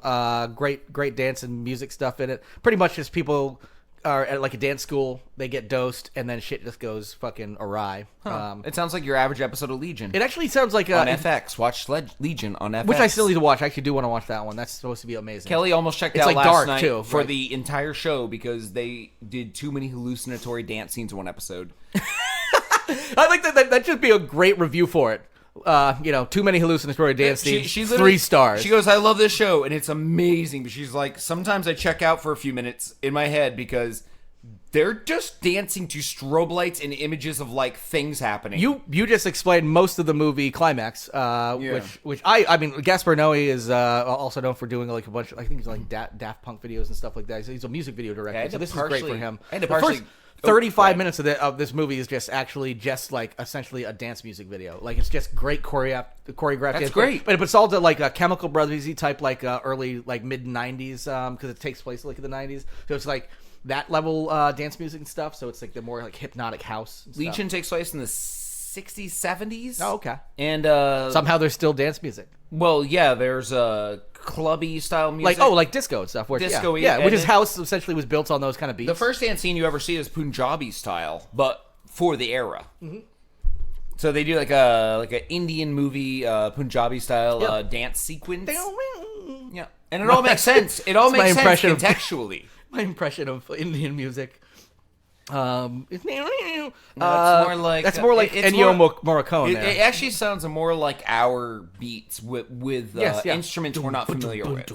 [SPEAKER 3] Great dance and music stuff in it. Pretty much just people are at like a dance school. They get dosed, and then shit just goes fucking awry.
[SPEAKER 2] It sounds like your average episode of Legion.
[SPEAKER 3] It actually sounds like
[SPEAKER 2] on FX. Watch Legion on FX,
[SPEAKER 3] which I still need to watch. I actually do want to watch that one. That's supposed to be amazing.
[SPEAKER 2] Kelly almost checked
[SPEAKER 3] it's
[SPEAKER 2] out
[SPEAKER 3] like
[SPEAKER 2] last
[SPEAKER 3] dark
[SPEAKER 2] night
[SPEAKER 3] too,
[SPEAKER 2] for
[SPEAKER 3] right?
[SPEAKER 2] the entire show because they did too many hallucinatory dance scenes in one episode.
[SPEAKER 3] I think that should be a great review for it. Too many hallucinatory dance scenes. 3 stars.
[SPEAKER 2] She goes, I love this show, and it's amazing. But she's like, sometimes I check out for a few minutes in my head because they're just dancing to strobe lights and images of like things happening.
[SPEAKER 3] You just explained most of the movie Climax, which I mean Gaspar Noé is also known for doing like a bunch of, I think he's like Daft Punk videos and stuff like that. He's a music video director, so this is great for him.
[SPEAKER 2] I had to
[SPEAKER 3] the
[SPEAKER 2] partially,
[SPEAKER 3] first 35 minutes of this movie is just like essentially a dance music video. Like it's just great choreographed.
[SPEAKER 2] That's
[SPEAKER 3] dance,
[SPEAKER 2] great.
[SPEAKER 3] But it's all to like a Chemical Brothers-y type, like early like mid 90s because it takes place like in the 90s. So it's like that level dance music and stuff. So it's like the more like hypnotic house.
[SPEAKER 2] Legion takes place in the 60s, 70s.
[SPEAKER 3] Oh, okay.
[SPEAKER 2] And
[SPEAKER 3] somehow there's still dance music.
[SPEAKER 2] Well, yeah, there's clubby style music,
[SPEAKER 3] like disco and stuff.
[SPEAKER 2] Disco-y,
[SPEAKER 3] yeah, which is house essentially was built on those kind of beats.
[SPEAKER 2] The first dance scene you ever see is Punjabi style, but for the era. Mm-hmm. So they do like an Indian movie Punjabi style dance sequence. Yeah, and it all makes sense. It all makes sense contextually.
[SPEAKER 3] My impression of Indian music. It's
[SPEAKER 2] more like
[SPEAKER 3] Ennio Morricone.
[SPEAKER 2] It actually sounds more like our beats with instruments we're not familiar with.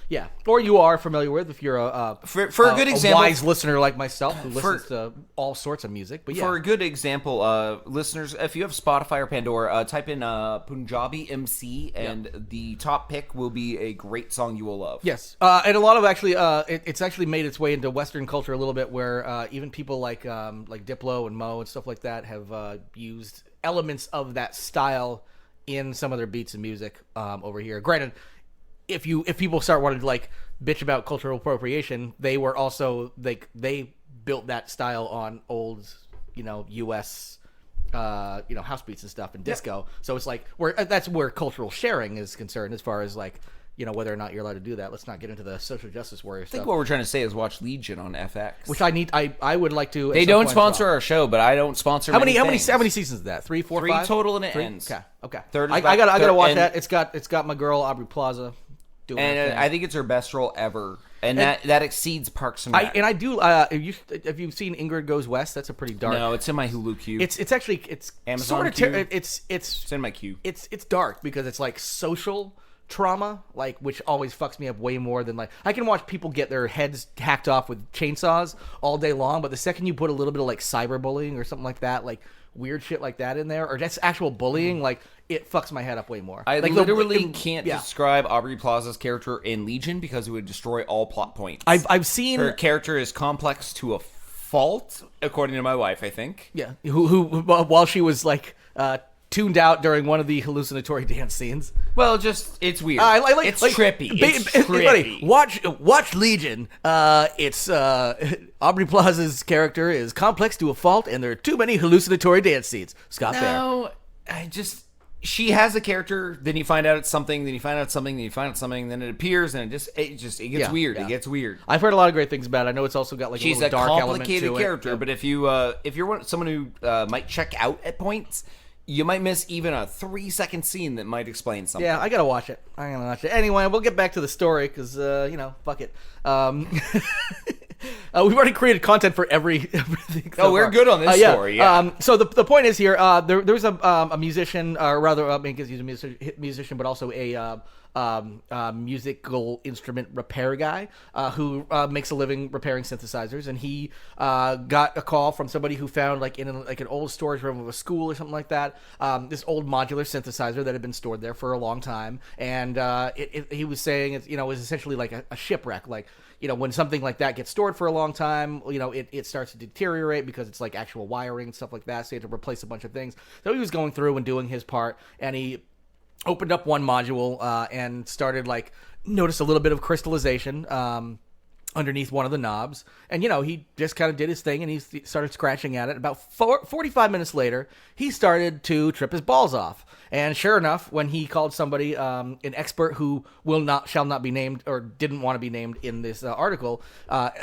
[SPEAKER 3] Yeah, or you are familiar with if you're a
[SPEAKER 2] for a good example,
[SPEAKER 3] wise listener like myself who listens to all sorts of music. But yeah,
[SPEAKER 2] for a good example, listeners, if you have Spotify or Pandora, type in Punjabi MC, and the top pick will be a great song you will love.
[SPEAKER 3] Yes, and a lot of actually, it's actually made its way into Western culture a little bit, where even people like Diplo and Mo and stuff like that have used elements of that style in some of their beats and music over here. Granted, if people start wanting to like bitch about cultural appropriation, they were also they built that style on old U.S. House beats and stuff and disco. So it's like that's where cultural sharing is concerned as far as like whether or not you're allowed to do that. Let's not get into the social justice warrior stuff.
[SPEAKER 2] I think what we're trying to say is watch Legion on FX,
[SPEAKER 3] which I would like to.
[SPEAKER 2] They don't sponsor our show, but I don't sponsor.
[SPEAKER 3] How many seasons is that? 3, 4, 5?
[SPEAKER 2] 3 total, and it ends.
[SPEAKER 3] Okay.
[SPEAKER 2] Third.
[SPEAKER 3] I gotta watch that. It's got my girl Aubrey Plaza doing.
[SPEAKER 2] And I think it's her best role ever, and that exceeds Parks and Rec.
[SPEAKER 3] I do. Have you seen Ingrid Goes West? That's a pretty dark.
[SPEAKER 2] No, it's in my Hulu queue.
[SPEAKER 3] It's actually
[SPEAKER 2] Amazon
[SPEAKER 3] sort of
[SPEAKER 2] queue.
[SPEAKER 3] It's
[SPEAKER 2] in my queue.
[SPEAKER 3] It's dark because it's like social trauma, like, which always fucks me up way more than like I can watch people get their heads hacked off with chainsaws all day long, but the second you put a little bit of like cyberbullying or something like that, like weird shit like that in there, or just actual bullying, like it fucks my head up way more.
[SPEAKER 2] I
[SPEAKER 3] like,
[SPEAKER 2] literally can't describe Aubrey Plaza's character in Legion because it would destroy all plot points.
[SPEAKER 3] I've seen
[SPEAKER 2] her character is complex to a fault, according to my wife, I think.
[SPEAKER 3] Yeah, who while she was like tuned out during one of the hallucinatory dance scenes.
[SPEAKER 2] Well, just it's weird. It's trippy. It's trippy.
[SPEAKER 3] Watch Legion. It's Aubrey Plaza's character is complex to a fault, and there are too many hallucinatory dance scenes. Scott Baer.
[SPEAKER 2] No, she has a character. Then you find out it's something. Then you find out something. Then you find out something. Then it appears, and it gets weird.
[SPEAKER 3] Yeah.
[SPEAKER 2] It gets weird.
[SPEAKER 3] I've heard a lot of great things about it. I know it's also got like
[SPEAKER 2] she's
[SPEAKER 3] a little dark element to it.
[SPEAKER 2] She's a complicated character, but if you're someone who might check out at points, you might miss even a 3-second scene that might explain something.
[SPEAKER 3] Yeah, I gotta watch it. Anyway, we'll get back to the story because fuck it. We've already created content for everything. So
[SPEAKER 2] we're good on this story. Yeah.
[SPEAKER 3] So the point is here. There's a musician, or rather, I guess he's a musician, but also a musical instrument repair guy who makes a living repairing synthesizers, and he got a call from somebody who found like in an old storage room of a school or something like that, this old modular synthesizer that had been stored there for a long time, and he was saying it was essentially like a shipwreck, like. When something like that gets stored for a long time, it starts to deteriorate because it's like actual wiring and stuff like that. So you have to replace a bunch of things. So he was going through and doing his part, and he opened up one module and started like noticed a little bit of crystallization underneath one of the knobs. And, he just kind of did his thing and he started scratching at it. About 45 minutes later, he started to trip his balls off. And sure enough, when he called somebody, an expert who shall not be named or didn't want to be named in this article,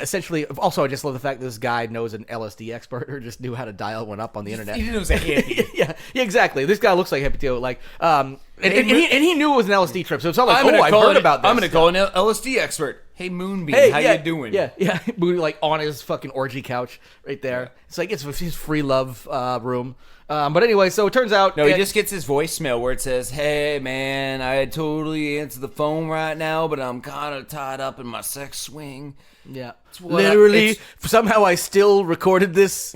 [SPEAKER 3] essentially, also I just love the fact that this guy knows an LSD expert or just knew how to dial one up on the internet.
[SPEAKER 2] He knows a hippie.
[SPEAKER 3] yeah, exactly. This guy looks like a hippie too. Like, and he knew it was an LSD trip, so it's not like, I heard about this.
[SPEAKER 2] I'm going to call an LSD expert. Hey, Moonbeam, how you doing?
[SPEAKER 3] Yeah. Moonbeam, like on his fucking orgy couch right there. Yeah. It's like it's his free love room. But anyway, so it turns out...
[SPEAKER 2] No, he just gets his voicemail where it says, hey, man, I totally answer the phone right now, but I'm kind of tied up in my sex swing.
[SPEAKER 3] Yeah. Literally, somehow I still recorded this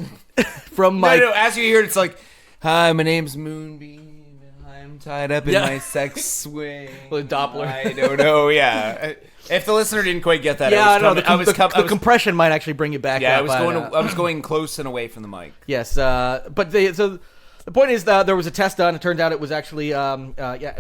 [SPEAKER 3] from my...
[SPEAKER 2] No, as you hear it, it's like, hi, my name's Moonbeam, and I'm tied up in my sex swing.
[SPEAKER 3] With Doppler.
[SPEAKER 2] I don't know, yeah. If the listener didn't quite get that,
[SPEAKER 3] the compression might actually bring you back.
[SPEAKER 2] Yeah, I was going close and away from the mic.
[SPEAKER 3] Yes, but the point is that there was a test done. It turned out it was actually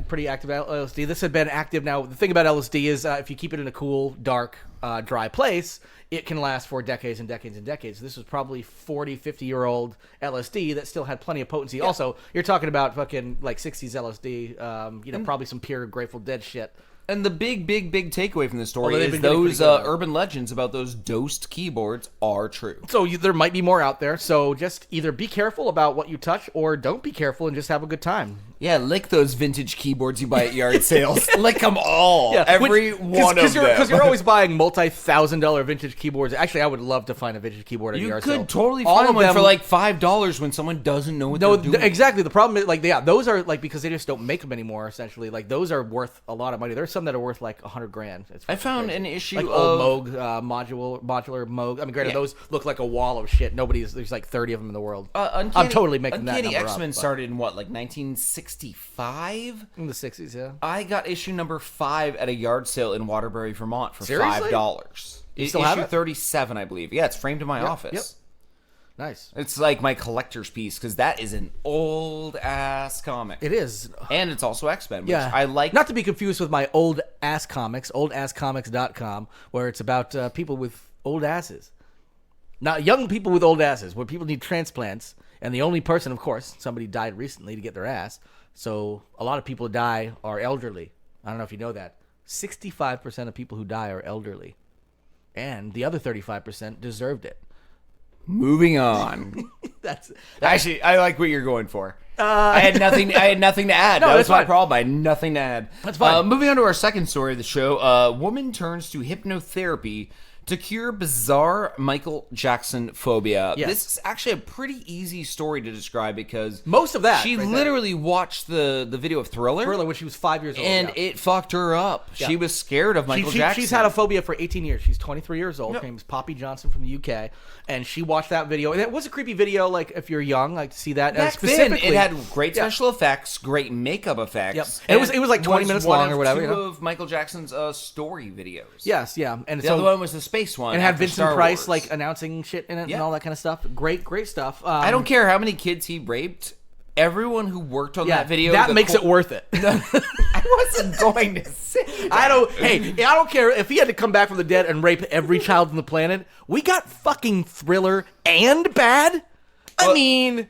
[SPEAKER 3] pretty active LSD. This had been active. Now the thing about LSD is if you keep it in a cool, dark, dry place, it can last for decades and decades and decades. This was probably 40, 50-year-old LSD that still had plenty of potency. Yeah. Also, you're talking about fucking like 60s LSD. Probably some pure Grateful Dead shit.
[SPEAKER 2] And the big takeaway from this story is those urban legends about those dosed keyboards are true.
[SPEAKER 3] So there might be more out there. So just either be careful about what you touch or don't be careful and just have a good time.
[SPEAKER 2] Yeah, lick those vintage keyboards you buy at yard sales. Lick them all. Yeah, every one of them.
[SPEAKER 3] Because you're always buying multi-$1,000 vintage keyboards. Actually, I would love to find a vintage keyboard at a yard sale.
[SPEAKER 2] You could totally find one for like $5 when someone doesn't know what they're doing.
[SPEAKER 3] Exactly. The problem is, those are because they just don't make them anymore, essentially. Like, those are worth a lot of money. There's some that are worth like $100,000.
[SPEAKER 2] I found an issue
[SPEAKER 3] like
[SPEAKER 2] of
[SPEAKER 3] old Moog, modular Moog. I mean, granted, those look like a wall of shit. There's like 30 of them in the world. I'm totally making that number up.
[SPEAKER 2] Uncanny X-Men started in what, like 1965?
[SPEAKER 3] In the 60s, yeah.
[SPEAKER 2] I got issue number 5 at a yard sale in Waterbury, Vermont for
[SPEAKER 3] Seriously?
[SPEAKER 2] $5.
[SPEAKER 3] You still have
[SPEAKER 2] issue
[SPEAKER 3] it?
[SPEAKER 2] 37, I believe. Yeah, it's framed in my office.
[SPEAKER 3] Yep. Nice.
[SPEAKER 2] It's like my collector's piece because that is an old ass comic.
[SPEAKER 3] It is,
[SPEAKER 2] and it's also X-Men. Which
[SPEAKER 3] yeah,
[SPEAKER 2] I like.
[SPEAKER 3] Not to be confused with my old ass comics, oldasscomics.com, where it's about people with old asses, not young people with old asses, where people need transplants, and the only person, of course, somebody died recently to get their ass. So a lot of people who die are elderly. I don't know if you know that. 65% of people who die are elderly, and the other 35% deserved it.
[SPEAKER 2] Moving on.
[SPEAKER 3] That's
[SPEAKER 2] actually, I like what you're going for. I had nothing to add.
[SPEAKER 3] No,
[SPEAKER 2] that was my
[SPEAKER 3] fine.
[SPEAKER 2] problem. I had nothing to add.
[SPEAKER 3] That's fine.
[SPEAKER 2] Moving on to our second story of the show. A woman turns to hypnotherapy to cure bizarre Michael Jackson phobia.
[SPEAKER 3] Yes.
[SPEAKER 2] This is actually a pretty easy story to describe because
[SPEAKER 3] most of that
[SPEAKER 2] she
[SPEAKER 3] right
[SPEAKER 2] literally watched the video of Thriller
[SPEAKER 3] when she was 5 years old,
[SPEAKER 2] and it fucked her up. Yeah. She was scared of Michael Jackson.
[SPEAKER 3] She's had a phobia for 18 years. She's 23 years old. Her name's Poppy Johnson from the UK, and she watched that video. And it was a creepy video. Like if you're young, like to see that.
[SPEAKER 2] Back specifically, then, it had great special effects, great makeup effects.
[SPEAKER 3] Yep. And it was like 20 minutes long or whatever.
[SPEAKER 2] Two of Michael Jackson's story videos.
[SPEAKER 3] Yes, yeah, and
[SPEAKER 2] the other one was the space one.
[SPEAKER 3] And had Vincent Price like announcing shit in it and all that kind of stuff. Great stuff.
[SPEAKER 2] I don't care how many kids he raped. Everyone who worked on that video,
[SPEAKER 3] that makes it worth it.
[SPEAKER 2] I wasn't going to say that.
[SPEAKER 3] I don't care if he had to come back from the dead and rape every child on the planet. We got fucking Thriller and Bad. I mean,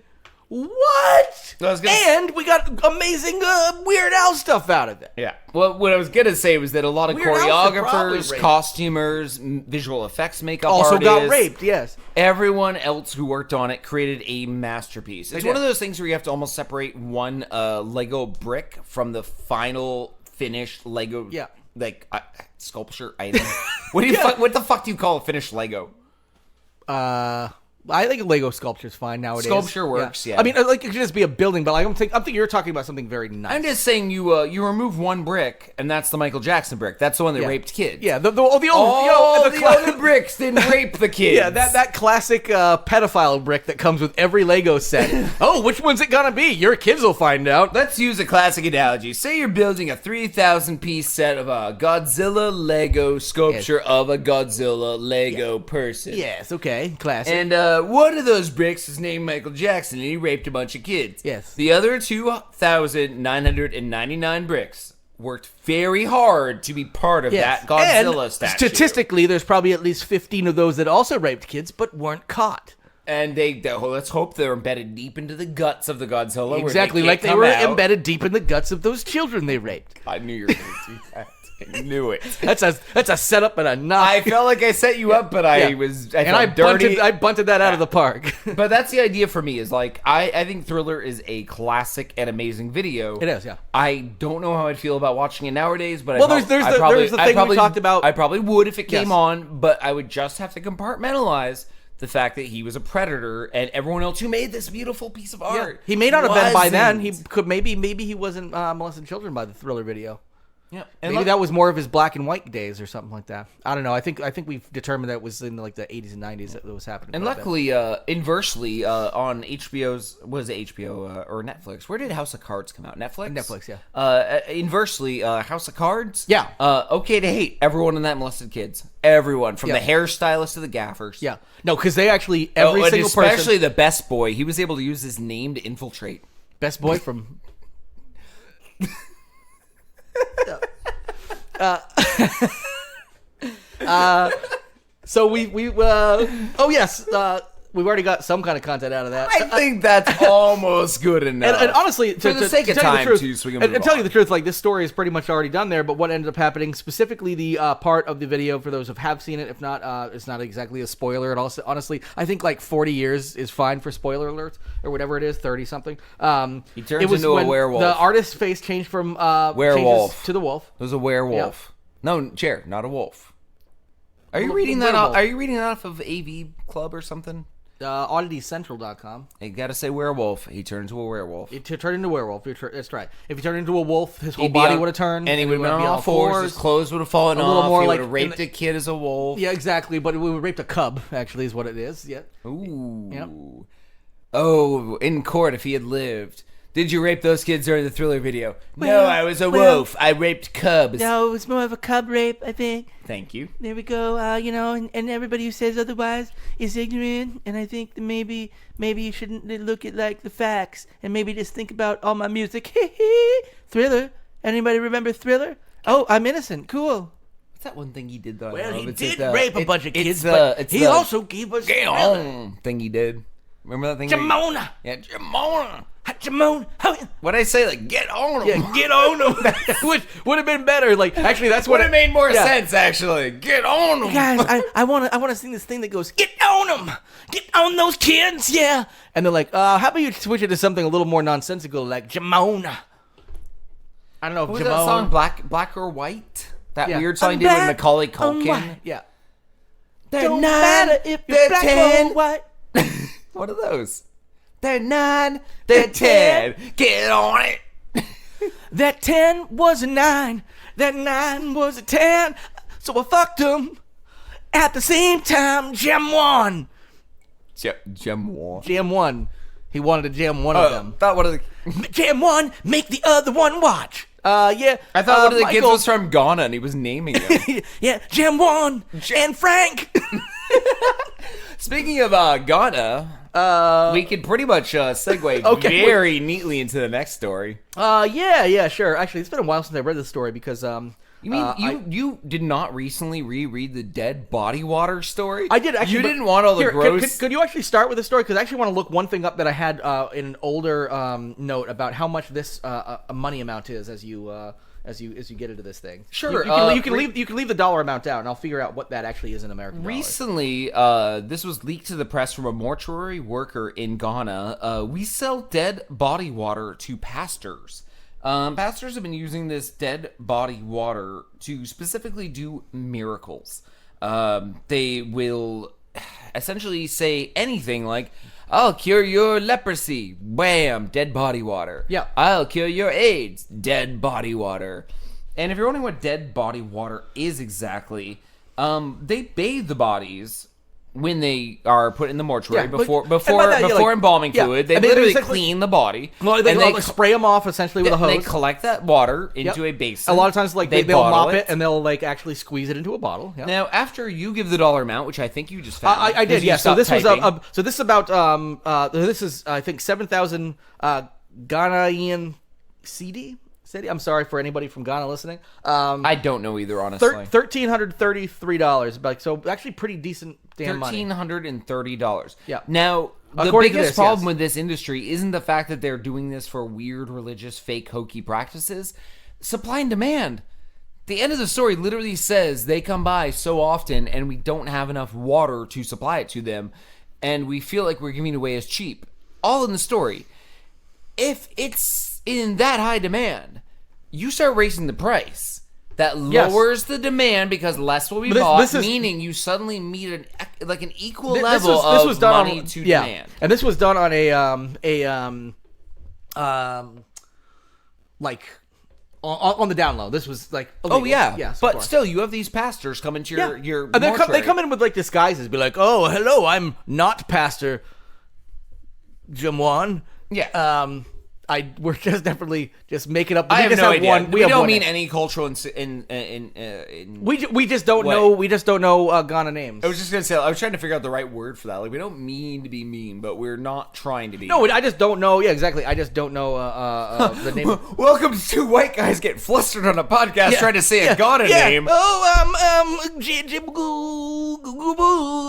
[SPEAKER 3] what? And we got amazing Weird Al stuff out of it.
[SPEAKER 2] Yeah. Well, what I was going to say was that a lot of choreographers, costumers, visual effects makeup
[SPEAKER 3] also
[SPEAKER 2] artists
[SPEAKER 3] got raped, yes.
[SPEAKER 2] Everyone else who worked on it created a masterpiece. It's one of those things where you have to almost separate one Lego brick from the final finished Lego sculpture item. What the fuck do you call a finished Lego?
[SPEAKER 3] I think Lego sculpture's fine nowadays.
[SPEAKER 2] Sculpture works, yeah.
[SPEAKER 3] I mean, like, it could just be a building, but like, I'm thinking you're talking about something very nice.
[SPEAKER 2] I'm just saying you remove one brick, and that's the Michael Jackson brick. That's the one that raped kids.
[SPEAKER 3] Yeah, the
[SPEAKER 2] other bricks didn't rape the kids.
[SPEAKER 3] Yeah, that classic pedophile brick that comes with every Lego set. Oh, which one's it gonna be? Your kids will find out.
[SPEAKER 2] Let's use a classic analogy. Say you're building a 3,000-piece set of a Godzilla Lego sculpture of a Godzilla Lego person.
[SPEAKER 3] Yes, okay, classic.
[SPEAKER 2] And one of those bricks is named Michael Jackson, and he raped a bunch of kids.
[SPEAKER 3] Yes.
[SPEAKER 2] The other 2,999 bricks worked very hard to be part of that Godzilla statue.
[SPEAKER 3] Statistically, there's probably at least 15 of those that also raped kids but weren't caught.
[SPEAKER 2] And let's hope they're embedded deep into the guts of the Godzilla.
[SPEAKER 3] Exactly, like they were embedded deep in the guts of those children they raped.
[SPEAKER 2] I knew you were going to do that. I knew it.
[SPEAKER 3] That's a setup and a knock.
[SPEAKER 2] I felt like I set you up, but I
[SPEAKER 3] bunted that out of the park.
[SPEAKER 2] But that's the idea for me. Is like I think Thriller is a classic and amazing video.
[SPEAKER 3] It is, yeah.
[SPEAKER 2] I don't know how I'd feel about watching it nowadays, but
[SPEAKER 3] there's the thing we talked about.
[SPEAKER 2] I probably would if it came on, but I would just have to compartmentalize the fact that he was a predator and everyone else who made this beautiful piece of art.
[SPEAKER 3] He may not have been by then. He could maybe he wasn't molesting children by the Thriller video.
[SPEAKER 2] Yeah,
[SPEAKER 3] and maybe that was more of his black and white days or something like that. I don't know. I think we've determined that it was in like the 80s and 90s that was happening.
[SPEAKER 2] And luckily, inversely, on HBO's HBO or Netflix. Where did House of Cards come out? Netflix.
[SPEAKER 3] Netflix, yeah.
[SPEAKER 2] Inversely, House of Cards.
[SPEAKER 3] Yeah.
[SPEAKER 2] Okay to hate everyone in that molested kids. Everyone from the hairstylist to the gaffers.
[SPEAKER 3] Yeah. No, because they actually every single person,
[SPEAKER 2] especially the best boy, he was able to use his name to infiltrate.
[SPEAKER 3] Best boy from. So we've already got some kind of content out of that.
[SPEAKER 2] I think that's almost good enough.
[SPEAKER 3] And honestly,
[SPEAKER 2] for the sake of time, too, so we can move on.
[SPEAKER 3] Tell you the truth, like this story is pretty much already done there. But what ended up happening, specifically the part of the video for those who have seen it, if not, it's not exactly a spoiler. And also, honestly, I think like 40 years is fine for spoiler alerts or whatever it is, 30 something.
[SPEAKER 2] He turns into a werewolf.
[SPEAKER 3] The artist's face changed from
[SPEAKER 2] werewolf
[SPEAKER 3] to the wolf.
[SPEAKER 2] It was a werewolf.
[SPEAKER 3] Yep.
[SPEAKER 2] No, chair, not a wolf. Are you reading that? Are you reading that off of AV Club or something?
[SPEAKER 3] OddityCentral.com.
[SPEAKER 2] You gotta say werewolf. He turned into a werewolf.
[SPEAKER 3] He turned into a werewolf. That's right. If he turned into a wolf, his whole body would have turned.
[SPEAKER 2] And he would have been on all fours. His clothes would have fallen off. A little more he would have raped a kid as a wolf.
[SPEAKER 3] Yeah, exactly. But we would have raped a cub, actually, is what it is. Yeah.
[SPEAKER 2] Ooh.
[SPEAKER 3] Yep.
[SPEAKER 2] Oh, in court, if he had lived. Did you rape those kids during the Thriller video? No, I was a wolf. I raped cubs.
[SPEAKER 4] No, it was more of a cub rape, I think.
[SPEAKER 2] Thank you.
[SPEAKER 4] There we go. And everybody who says otherwise is ignorant. And I think that maybe you shouldn't look at like the facts and maybe just think about all my music. Thriller. Anybody remember Thriller? Oh, I'm innocent. Cool.
[SPEAKER 2] What's that one thing he did though?
[SPEAKER 3] Well, he did rape a bunch of kids, but he also gave us
[SPEAKER 2] get on thing he did. Remember that thing?
[SPEAKER 3] Jamona.
[SPEAKER 2] Yeah, Jamona.
[SPEAKER 3] Jamona.
[SPEAKER 2] What'd I say? Like, get on him.
[SPEAKER 3] Yeah, get on him. Which would have been better. Like, actually, that's what
[SPEAKER 2] it made more sense. Actually, get on him.
[SPEAKER 3] Guys, I want to sing this thing that goes, get on them, get on those kids, yeah. And they're like, how about you switch it to something a little more nonsensical, like Jamona. I don't know.
[SPEAKER 2] What was that song? Black or White? That weird song he did with Macaulay Culkin.
[SPEAKER 3] Yeah.
[SPEAKER 4] Don't matter if you're black or white.
[SPEAKER 2] What are those? They're 9, they're 10. Get on it.
[SPEAKER 3] That 10 was a 9. That 9 was a 10. So I fucked them at the same time. Jam one.
[SPEAKER 2] Jam one.
[SPEAKER 3] Jam one. He wanted to jam one of them.
[SPEAKER 2] Thought one of the
[SPEAKER 3] jam one. Make the other one watch. Yeah.
[SPEAKER 2] I thought one of the kids was from Ghana and he was naming them.
[SPEAKER 3] Yeah. Jam one and Frank.
[SPEAKER 2] Speaking of Ghana, we could pretty much segue very neatly into the next story.
[SPEAKER 3] Yeah, sure. Actually, it's been a while since I read this story because
[SPEAKER 2] you mean you did not recently reread the dead body water story?
[SPEAKER 3] I did actually.
[SPEAKER 2] You didn't want all the gross.
[SPEAKER 3] Could you actually start with the story? Because I actually want to look one thing up that I had in an older note about how much this money amount is as you get into this thing.
[SPEAKER 2] Sure,
[SPEAKER 3] you can leave the dollar amount out, and I'll figure out what that actually is in American dollars.
[SPEAKER 2] Recently, this was leaked to the press from a mortuary worker in Ghana. We sell dead body water to pastors. Pastors have been using this dead body water to specifically do miracles. They will essentially say anything like, I'll cure your leprosy. Wham, dead body water.
[SPEAKER 3] Yeah.
[SPEAKER 2] I'll cure your AIDS. Dead body water. And if you're wondering what dead body water is exactly, they bathe the bodies when they are put in the mortuary before embalming fluid. They literally clean the body.
[SPEAKER 3] Well, they spray them off essentially with a hose.
[SPEAKER 2] They collect that water into a basin.
[SPEAKER 3] A lot of times, like they'll mop it and they'll like actually squeeze it into a bottle. Yeah.
[SPEAKER 2] Now, after you give the dollar amount, which I think you just found,
[SPEAKER 3] I did. Yeah. So this was this is about this is I think 7,000 Ghanaian CD. I'm sorry for anybody from Ghana listening.
[SPEAKER 2] I don't know either, honestly.
[SPEAKER 3] $1,333. Like, so actually pretty decent damn money.
[SPEAKER 2] $1,330.
[SPEAKER 3] Yeah.
[SPEAKER 2] Now, the
[SPEAKER 3] According to
[SPEAKER 2] biggest
[SPEAKER 3] this,
[SPEAKER 2] problem
[SPEAKER 3] yes.
[SPEAKER 2] with this industry isn't the fact that they're doing this for weird religious fake hokey practices. Supply and demand. The end of the story literally says they come by so often and we don't have enough water to supply it to them, and we feel like we're giving it away as cheap. All in the story. If it's in that high demand, you start raising the price. That lowers the demand because less will be bought, meaning you suddenly meet an equal level of money to demand.
[SPEAKER 3] And this was done on on the down low. This was like illegal.
[SPEAKER 2] Oh yeah,
[SPEAKER 3] yes,
[SPEAKER 2] but still, you have these pastors come into your
[SPEAKER 3] and
[SPEAKER 2] mortuary.
[SPEAKER 3] they come in with like disguises, be like, "Oh, hello, I'm not Pastor Jamwan."
[SPEAKER 2] Yeah.
[SPEAKER 3] We're just definitely just making up.
[SPEAKER 2] I have no idea. We don't mean
[SPEAKER 3] name.
[SPEAKER 2] any cultural
[SPEAKER 3] We just don't know. We just don't know Ghana names.
[SPEAKER 2] I was just gonna say. I was trying to figure out the right word for that. Like, we don't mean to be mean, but we're not trying to be.
[SPEAKER 3] No, I just don't know. Yeah, exactly. I just don't know the name.
[SPEAKER 2] Welcome to two white guys get flustered on a podcast trying to say a Ghana name.
[SPEAKER 3] Oh,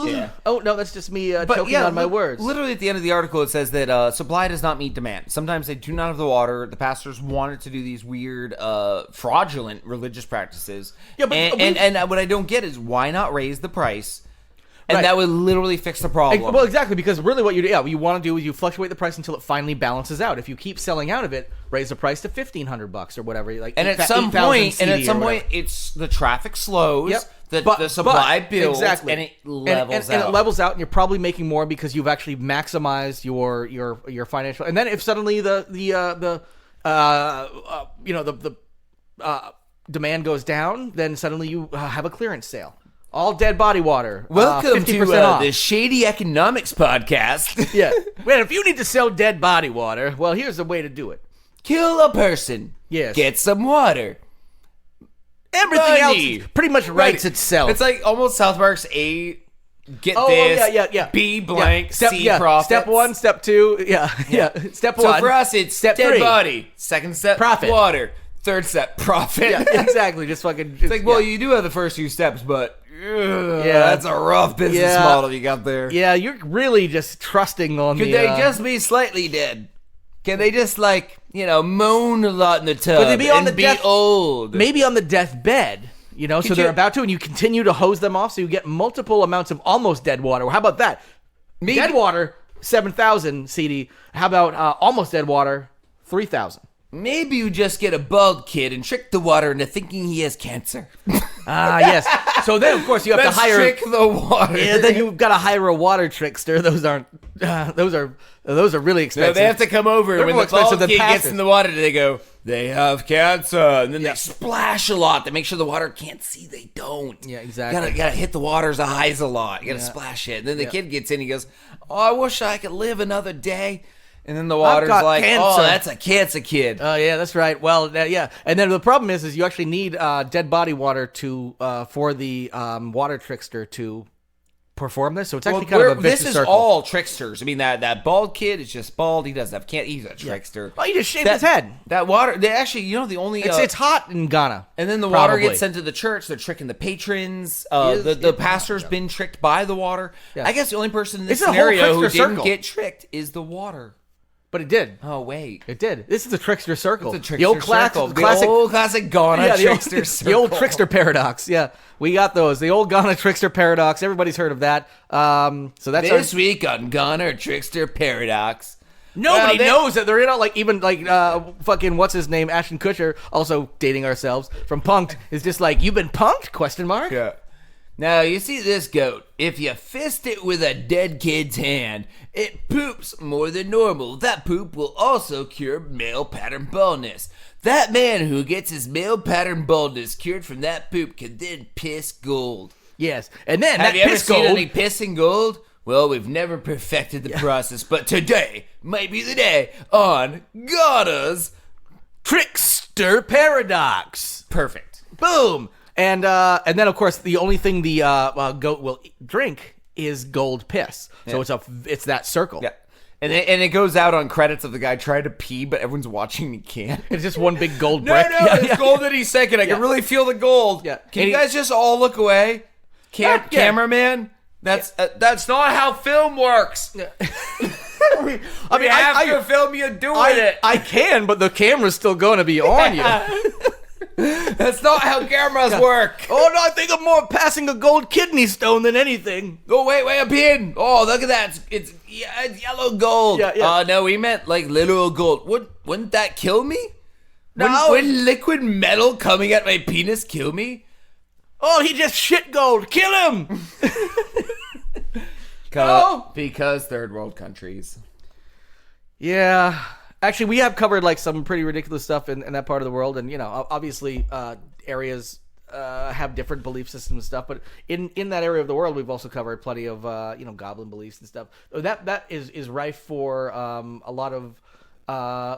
[SPEAKER 2] Yeah.
[SPEAKER 3] Oh no, that's just me choking on my words.
[SPEAKER 2] Literally at the end of the article, it says that supply does not meet demand. Sometimes they do not have the water. The pastors wanted to do these weird, fraudulent religious practices. Yeah, but and what I don't get is why not raise the price, and that would literally fix the problem.
[SPEAKER 3] Well, exactly, because really what you want to do is you fluctuate the price until it finally balances out. If you keep selling out of it, raise the price to $1,500 or whatever. Like,
[SPEAKER 2] and at some point, it's the traffic slows.
[SPEAKER 3] Yep.
[SPEAKER 2] The supply builds,
[SPEAKER 3] exactly.
[SPEAKER 2] and it levels out.
[SPEAKER 3] And it levels out, and you're probably making more because you've actually maximized your financial. And then if suddenly the demand goes down, then suddenly you have a clearance sale. All dead body water.
[SPEAKER 2] Welcome to
[SPEAKER 3] off.
[SPEAKER 2] the Shady Economics Podcast.
[SPEAKER 3] Yeah. Well, if you need to sell dead body water, well, here's a way to do it.
[SPEAKER 2] Kill a person.
[SPEAKER 3] Yes.
[SPEAKER 2] Get some water.
[SPEAKER 3] Everything else pretty much writes itself.
[SPEAKER 2] It's like almost South Park's A. Get this. B blank. C profit.
[SPEAKER 3] Step 1, step 2. Yeah. Step 1.
[SPEAKER 2] So for us, it's
[SPEAKER 3] step
[SPEAKER 2] dead
[SPEAKER 3] 3.
[SPEAKER 2] body. Second step,
[SPEAKER 3] profit.
[SPEAKER 2] Water. Third step, profit.
[SPEAKER 3] Yeah, exactly. Just fucking.
[SPEAKER 2] It's like, well, you do have the first few steps, but that's a rough business model you got there.
[SPEAKER 3] Yeah, you're really just trusting on.
[SPEAKER 2] Could they just be slightly dead? Can they just moan a lot in the tub?
[SPEAKER 3] Could they be on
[SPEAKER 2] be old?
[SPEAKER 3] Maybe on the deathbed. So they're about to, and you continue to hose them off, so you get multiple amounts of almost dead water. How about that? Dead water, 7,000 CD. How about almost dead water, 3,000?
[SPEAKER 2] Maybe you just get a bald kid and trick the water into thinking he has cancer.
[SPEAKER 3] Yes. So then, of course, you have to hire.
[SPEAKER 2] Trick the water.
[SPEAKER 3] Yeah, then you've got to hire a water trickster. Those aren't. Those are really expensive.
[SPEAKER 2] No, they have to come over
[SPEAKER 3] They're
[SPEAKER 2] when
[SPEAKER 3] more
[SPEAKER 2] the bald
[SPEAKER 3] expensive
[SPEAKER 2] kid
[SPEAKER 3] than
[SPEAKER 2] gets in the water. They go, they have cancer, and then they splash a lot to make sure the water can't see they don't.
[SPEAKER 3] Yeah, exactly.
[SPEAKER 2] You gotta hit the water's eyes a lot. You gotta splash it. And then the kid gets in. He goes, "Oh, I wish I could live another day." And then the water's like, cancer. "Oh, that's a cancer kid."
[SPEAKER 3] Oh, yeah, that's right. Well, yeah. And then the problem is you actually need dead body water for the water trickster to perform this. So it's actually kind of a vicious
[SPEAKER 2] circle. This is all tricksters. I mean, that bald kid is just bald. He doesn't have cancer. He's a trickster.
[SPEAKER 3] Oh, he just shaved his head.
[SPEAKER 2] That water, they actually, the only...
[SPEAKER 3] It's hot in Ghana.
[SPEAKER 2] And then the water gets sent to the church. They're tricking the patrons. The pastor's been tricked by the water. Yeah. I guess the only person in this scenario who didn't get tricked is the water.
[SPEAKER 3] But it did.
[SPEAKER 2] Oh, wait.
[SPEAKER 3] It did. This is a trickster circle.
[SPEAKER 2] It's a trickster circle. The old classic Ghana trickster circle.
[SPEAKER 3] The old trickster paradox. Yeah, we got those. The old Ghana trickster paradox. Everybody's heard of that. So that's
[SPEAKER 2] this week on Ghana trickster paradox.
[SPEAKER 3] Nobody knows that they're fucking what's his name, Ashton Kutcher, also dating ourselves from Punk'd, is just like, you've been punked? ?
[SPEAKER 2] Yeah. Now, you see this goat. If you fist it with a dead kid's hand, it poops more than normal. That poop will also cure male pattern baldness. That man who gets his male pattern baldness cured from that poop can then piss gold.
[SPEAKER 3] Yes, and then
[SPEAKER 2] Have
[SPEAKER 3] that
[SPEAKER 2] you ever
[SPEAKER 3] piss
[SPEAKER 2] seen
[SPEAKER 3] gold.
[SPEAKER 2] any pissing gold? Well, we've never perfected the process, but today might be the day on Gotta's
[SPEAKER 3] Trickster Paradox.
[SPEAKER 2] Perfect.
[SPEAKER 3] Boom. And then of course the only thing the goat will drink is gold piss. So it's that circle.
[SPEAKER 2] Yeah. And it goes out on credits of the guy trying to pee, but everyone's watching and he can't.
[SPEAKER 3] It's just one big gold
[SPEAKER 2] No,
[SPEAKER 3] brick.
[SPEAKER 2] it's gold any second. I can really feel the gold.
[SPEAKER 3] Yeah.
[SPEAKER 2] Can you guys just all look away? Cameraman? That's not how film works.
[SPEAKER 3] I mean,
[SPEAKER 2] I have to film you doing it.
[SPEAKER 3] I can, but the camera's still going to be on you.
[SPEAKER 2] That's not how cameras work.
[SPEAKER 3] Oh no, I think I'm more passing a gold kidney stone than anything.
[SPEAKER 2] Oh, wait, I'm peeing. Oh, look at that. It's yellow gold.
[SPEAKER 3] Yeah.
[SPEAKER 2] No, we meant like literal gold. Wouldn't that kill me?
[SPEAKER 3] No.
[SPEAKER 2] Wouldn't liquid metal coming at my penis kill me?
[SPEAKER 3] Oh, he just shit gold. Kill him.
[SPEAKER 2] Because third world countries.
[SPEAKER 3] Yeah. Actually, we have covered like some pretty ridiculous stuff in that part of the world, and obviously areas have different belief systems and stuff. But in that area of the world, we've also covered plenty of goblin beliefs and stuff. That is rife for a lot of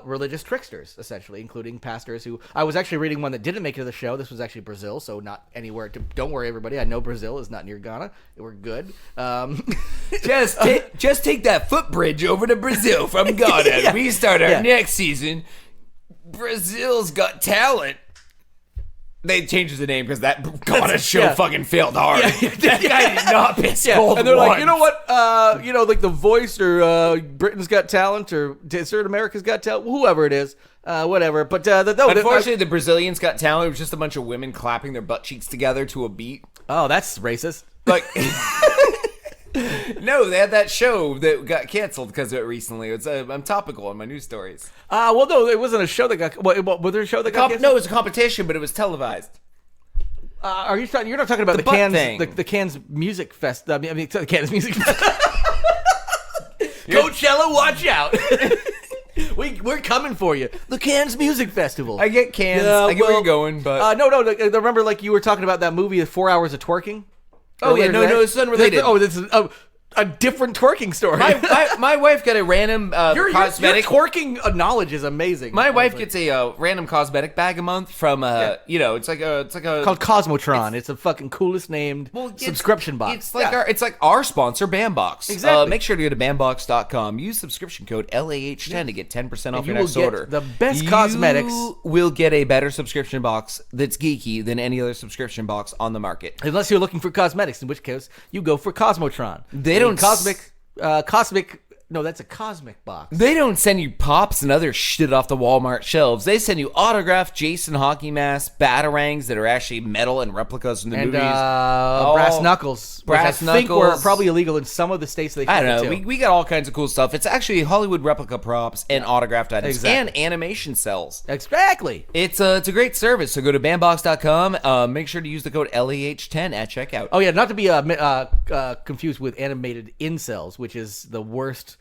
[SPEAKER 3] religious tricksters, essentially, including pastors who... I was actually reading one that didn't make it to the show. This was actually Brazil, so not anywhere... Don't worry, everybody. I know Brazil is not near Ghana. We're good.
[SPEAKER 2] Just take that footbridge over to Brazil from Ghana.
[SPEAKER 3] Yeah.
[SPEAKER 2] We start our next season. Brazil's Got Talent. They changed the name because that Ghana show fucking failed hard. That guy did not piss gold
[SPEAKER 3] And they're like,
[SPEAKER 2] once.
[SPEAKER 3] you know what? Like The Voice or Britain's Got Talent or Desert America's Got Talent, whoever it is, whatever. But
[SPEAKER 2] Unfortunately, the Brazilians Got Talent. It was just a bunch of women clapping their butt cheeks together to a beat.
[SPEAKER 3] oh, that's racist.
[SPEAKER 2] Like, no, they had that show that got canceled because of it recently. I'm topical on my news stories.
[SPEAKER 3] Well, no, it wasn't a show that got. Was there a show that got?
[SPEAKER 2] No, it was a competition, but it was televised.
[SPEAKER 3] Are you? You're not talking about the
[SPEAKER 2] butt
[SPEAKER 3] Cannes,
[SPEAKER 2] thing.
[SPEAKER 3] the Cannes Music Fest. I mean, the Cannes Music Fest. Coachella, watch out! We're coming for you. The Cannes Music Festival.
[SPEAKER 2] I get cans. I get where you're going, but
[SPEAKER 3] no. Remember, like you were talking about that movie, 4 Hours of Twerking.
[SPEAKER 2] oh yeah, no, it's unrelated.
[SPEAKER 3] This is a different twerking story.
[SPEAKER 2] My wife got a random cosmetic.
[SPEAKER 3] Your twerking knowledge is amazing.
[SPEAKER 2] My wife gets a random cosmetic bag a month from it's like a
[SPEAKER 3] called Cosmotron. It's the fucking coolest named subscription box.
[SPEAKER 2] It's like our sponsor, Bambox.
[SPEAKER 3] Exactly.
[SPEAKER 2] Make sure to go to bambox.com. Use subscription code LAH10 to get 10% off your next
[SPEAKER 3] will get
[SPEAKER 2] order.
[SPEAKER 3] the best cosmetics.
[SPEAKER 2] You will get a better subscription box that's geeky than any other subscription box on the market.
[SPEAKER 3] Unless you're looking for cosmetics, in which case you go for Cosmotron.
[SPEAKER 2] They don't
[SPEAKER 3] cosmic. No, that's a cosmic box.
[SPEAKER 2] They don't send you pops and other shit off the Walmart shelves. They send you autographed Jason hockey masks, batarangs that are actually metal and replicas from the
[SPEAKER 3] And
[SPEAKER 2] movies.
[SPEAKER 3] brass knuckles.
[SPEAKER 2] Brass
[SPEAKER 3] which I think were
[SPEAKER 2] knuckles.
[SPEAKER 3] probably illegal in some of the states they
[SPEAKER 2] I
[SPEAKER 3] tried
[SPEAKER 2] don't know.
[SPEAKER 3] to.
[SPEAKER 2] We got all kinds of cool stuff. It's actually Hollywood replica props and autographed items
[SPEAKER 3] Exactly.
[SPEAKER 2] and animation cells.
[SPEAKER 3] Exactly.
[SPEAKER 2] It's a great service. So go to bambox.com. Make sure to use the code LAH10 at checkout.
[SPEAKER 3] Oh yeah, not to be confused with animated incels, which is the worst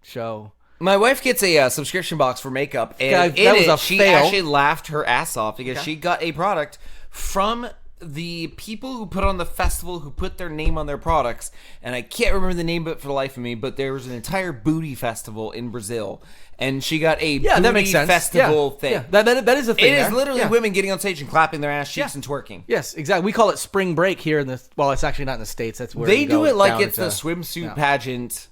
[SPEAKER 3] show.
[SPEAKER 2] My wife gets a subscription box for makeup, and
[SPEAKER 3] God,
[SPEAKER 2] in
[SPEAKER 3] that was
[SPEAKER 2] it,
[SPEAKER 3] a
[SPEAKER 2] she
[SPEAKER 3] fail.
[SPEAKER 2] actually laughed her ass off because she got a product from the people who put on the festival who put their name on their products, and I can't remember the name of it for the life of me, but there was an entire booty festival in Brazil, and she got a booty
[SPEAKER 3] that makes sense.
[SPEAKER 2] festival thing.
[SPEAKER 3] Yeah, that is a thing.
[SPEAKER 2] It is
[SPEAKER 3] there.
[SPEAKER 2] literally
[SPEAKER 3] Yeah.
[SPEAKER 2] women getting on stage and clapping their ass cheeks and twerking.
[SPEAKER 3] Yes, exactly. We call it spring break here in the. Well, it's actually not in the States. That's where
[SPEAKER 2] They
[SPEAKER 3] we
[SPEAKER 2] do
[SPEAKER 3] go
[SPEAKER 2] it like
[SPEAKER 3] down
[SPEAKER 2] it's
[SPEAKER 3] to-
[SPEAKER 2] the swimsuit
[SPEAKER 3] yeah.
[SPEAKER 2] pageant.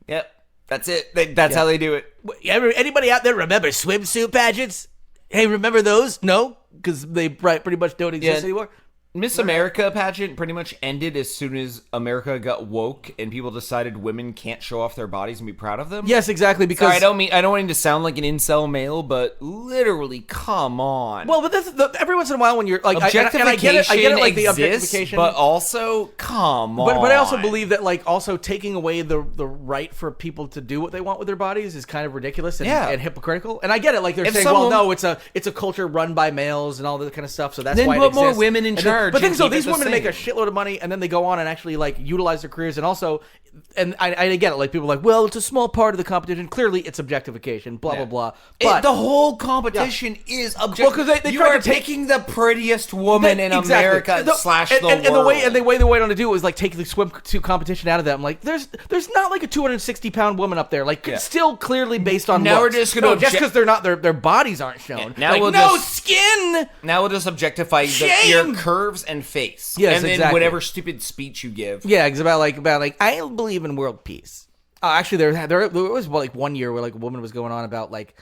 [SPEAKER 2] Yep, that's it. That's how they do it.
[SPEAKER 3] Anybody out there remember swimsuit pageants? Hey, remember those? No, because they pretty much don't exist anymore.
[SPEAKER 2] Miss America pageant pretty much ended as soon as America got woke and people decided women can't show off their bodies and be proud of them.
[SPEAKER 3] Yes, exactly. Because
[SPEAKER 2] Sorry, I don't want to sound like an incel male, but literally, come on.
[SPEAKER 3] well, but this every once in a while when you're like
[SPEAKER 2] objectification
[SPEAKER 3] I get it, like the
[SPEAKER 2] exists,
[SPEAKER 3] objectification,
[SPEAKER 2] but also, come on.
[SPEAKER 3] But I also believe that like also taking away the right for people to do what they want with their bodies is kind of ridiculous and hypocritical. And I get it, like they're
[SPEAKER 2] If
[SPEAKER 3] saying,
[SPEAKER 2] someone-
[SPEAKER 3] well, no, it's a culture run by males and all that kind of stuff, so that's
[SPEAKER 2] Then
[SPEAKER 3] why it
[SPEAKER 2] put more
[SPEAKER 3] exists.
[SPEAKER 2] women in
[SPEAKER 3] And
[SPEAKER 2] charge.
[SPEAKER 3] But then, so
[SPEAKER 2] keep it
[SPEAKER 3] these
[SPEAKER 2] the
[SPEAKER 3] women make a
[SPEAKER 2] same.
[SPEAKER 3] shitload of money, and then they go on and actually like utilize their careers, and also, and I get it. Like people are like, well, it's a small part of the competition. Clearly, it's objectification. Blah blah blah. But
[SPEAKER 2] The whole competition is objective.
[SPEAKER 3] Well, 'cause they
[SPEAKER 2] you
[SPEAKER 3] tried
[SPEAKER 2] are
[SPEAKER 3] to take-
[SPEAKER 2] taking the prettiest woman in
[SPEAKER 3] Exactly.
[SPEAKER 2] America slash the world.
[SPEAKER 3] And the way they went on to do it was like take the swimsuit competition out of them. Like there's not like a 260-pound woman up there. Like it's still clearly based on
[SPEAKER 2] Now
[SPEAKER 3] looks.
[SPEAKER 2] we're just gonna
[SPEAKER 3] just because they're not their bodies aren't shown.
[SPEAKER 2] now
[SPEAKER 3] like,
[SPEAKER 2] we'll
[SPEAKER 3] no
[SPEAKER 2] just-
[SPEAKER 3] skin.
[SPEAKER 2] Now we'll just objectify your curves and face.
[SPEAKER 3] Yes,
[SPEAKER 2] and then
[SPEAKER 3] exactly.
[SPEAKER 2] whatever stupid speech you give.
[SPEAKER 3] Yeah, it's about like I believe in world peace. Actually, there was like 1 year where like a woman was going on about like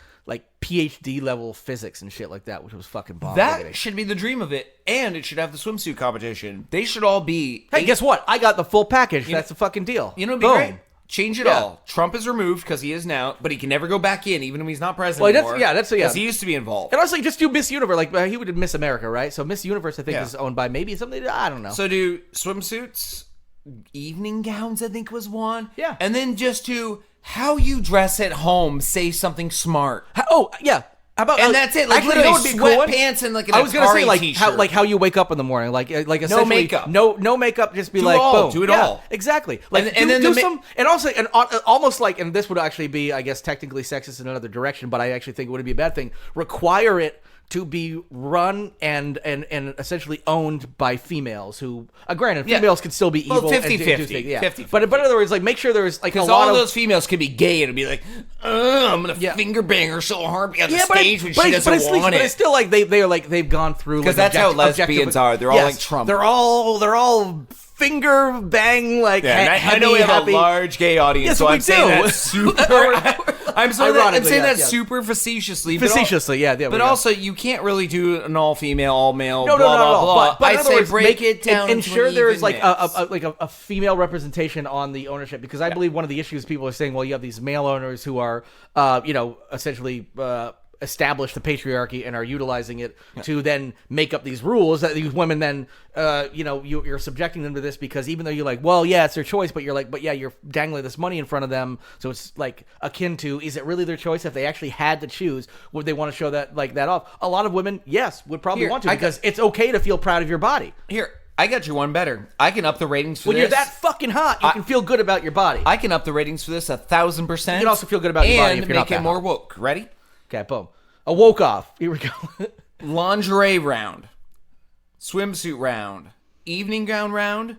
[SPEAKER 3] PhD level physics and shit like that, which was fucking bomb.
[SPEAKER 2] That should be the dream of it, and it should have the swimsuit competition. They should all be.
[SPEAKER 3] Hey, guess what? I got the full package. That's a fucking deal.
[SPEAKER 2] You know, it'd be
[SPEAKER 3] Boom.
[SPEAKER 2] great. Change it all. Trump is removed because he is now, but he can never go back in, even when he's not president
[SPEAKER 3] Well,
[SPEAKER 2] anymore.
[SPEAKER 3] that's
[SPEAKER 2] because he used to be involved.
[SPEAKER 3] And also, just do Miss Universe. Like he would do Miss America, right? So Miss Universe, I think, is owned by maybe something. I don't know.
[SPEAKER 2] So do swimsuits, evening gowns. I think was one.
[SPEAKER 3] Yeah.
[SPEAKER 2] And then just to how you dress at home, say something smart.
[SPEAKER 3] Yeah. How about
[SPEAKER 2] And that's it. Like
[SPEAKER 3] actually,
[SPEAKER 2] literally
[SPEAKER 3] you know what would be cool?
[SPEAKER 2] sweatpants and like an
[SPEAKER 3] I was gonna say
[SPEAKER 2] Atari
[SPEAKER 3] like
[SPEAKER 2] t-shirt.
[SPEAKER 3] how you wake up in the morning, like essentially
[SPEAKER 2] makeup.
[SPEAKER 3] no makeup, just be
[SPEAKER 2] Do
[SPEAKER 3] like
[SPEAKER 2] all,
[SPEAKER 3] boom,
[SPEAKER 2] do it
[SPEAKER 3] Yeah,
[SPEAKER 2] all.
[SPEAKER 3] exactly. Like
[SPEAKER 2] And then
[SPEAKER 3] do
[SPEAKER 2] the
[SPEAKER 3] some, and also and almost like, and this would actually be, I guess, technically sexist in another direction, but I actually think it wouldn't be a bad thing. Require it to be run and essentially owned by females who, granted, females can still be
[SPEAKER 2] Well,
[SPEAKER 3] evil.
[SPEAKER 2] 50-50,
[SPEAKER 3] and do things,
[SPEAKER 2] 50-50.
[SPEAKER 3] But in other words, like make sure there's like a
[SPEAKER 2] Because
[SPEAKER 3] lot
[SPEAKER 2] all
[SPEAKER 3] of
[SPEAKER 2] those females could be gay and it'd be like, I'm gonna finger bang her so hard on the stage when she doesn't want it.
[SPEAKER 3] But it's still like they're like they've gone through,
[SPEAKER 2] Because
[SPEAKER 3] like,
[SPEAKER 2] that's how lesbians are. They're all like Trump.
[SPEAKER 3] They're all finger bang like.
[SPEAKER 2] I know we have a large gay audience,
[SPEAKER 3] Yes,
[SPEAKER 2] so
[SPEAKER 3] we
[SPEAKER 2] I'm saying
[SPEAKER 3] do.
[SPEAKER 2] that super. I'm saying that
[SPEAKER 3] yes.
[SPEAKER 2] super facetiously.
[SPEAKER 3] Facetiously, yeah.
[SPEAKER 2] But also, you can't really do an all-female, all-male.
[SPEAKER 3] No,
[SPEAKER 2] blah,
[SPEAKER 3] not at
[SPEAKER 2] blah,
[SPEAKER 3] all.
[SPEAKER 2] blah.
[SPEAKER 3] But in
[SPEAKER 2] I
[SPEAKER 3] other
[SPEAKER 2] say
[SPEAKER 3] words,
[SPEAKER 2] break it down.
[SPEAKER 3] Ensure
[SPEAKER 2] to
[SPEAKER 3] there
[SPEAKER 2] an
[SPEAKER 3] is like
[SPEAKER 2] even
[SPEAKER 3] a female representation on the ownership, because I believe one of the issues people are saying, well, you have these male owners who are, essentially. Establish the patriarchy and are utilizing it to then make up these rules that these women then you're subjecting them to this, because even though you're like, well, yeah, it's their choice, but you're dangling this money in front of them, so it's like akin to, is it really their choice? If they actually had to choose, would they want to show that off? A lot of women, yes, would probably want to, because it's okay to feel proud of your body.
[SPEAKER 2] Here, I got you one better. I can up the ratings for
[SPEAKER 3] When
[SPEAKER 2] this.
[SPEAKER 3] you're that fucking hot, you can feel good about your body.
[SPEAKER 2] I can up the ratings for this 1,000%.
[SPEAKER 3] You can also feel good about your body if you're not
[SPEAKER 2] make it
[SPEAKER 3] that
[SPEAKER 2] more
[SPEAKER 3] hot.
[SPEAKER 2] woke. Ready?
[SPEAKER 3] Okay, boom. A woke off. Here we go.
[SPEAKER 2] Lingerie round, swimsuit round, evening gown round,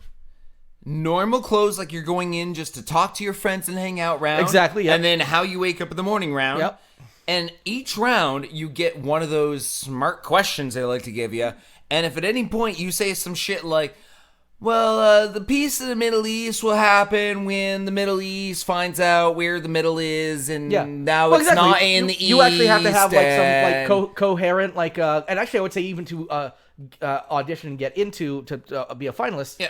[SPEAKER 2] normal clothes like you're going in just to talk to your friends and hang out round.
[SPEAKER 3] Exactly, yep.
[SPEAKER 2] And then how you wake up in the morning round.
[SPEAKER 3] Yep.
[SPEAKER 2] And each round, you get one of those smart questions they like to give you. And if at any point you say some shit like, well, the peace of the Middle East will happen when the Middle East finds out where the middle is, and now it's
[SPEAKER 3] exactly.
[SPEAKER 2] not in the East.
[SPEAKER 3] You actually have to have like
[SPEAKER 2] and-
[SPEAKER 3] some like coherent, like, and actually I would say even to audition and get into to be a finalist.
[SPEAKER 2] Yeah.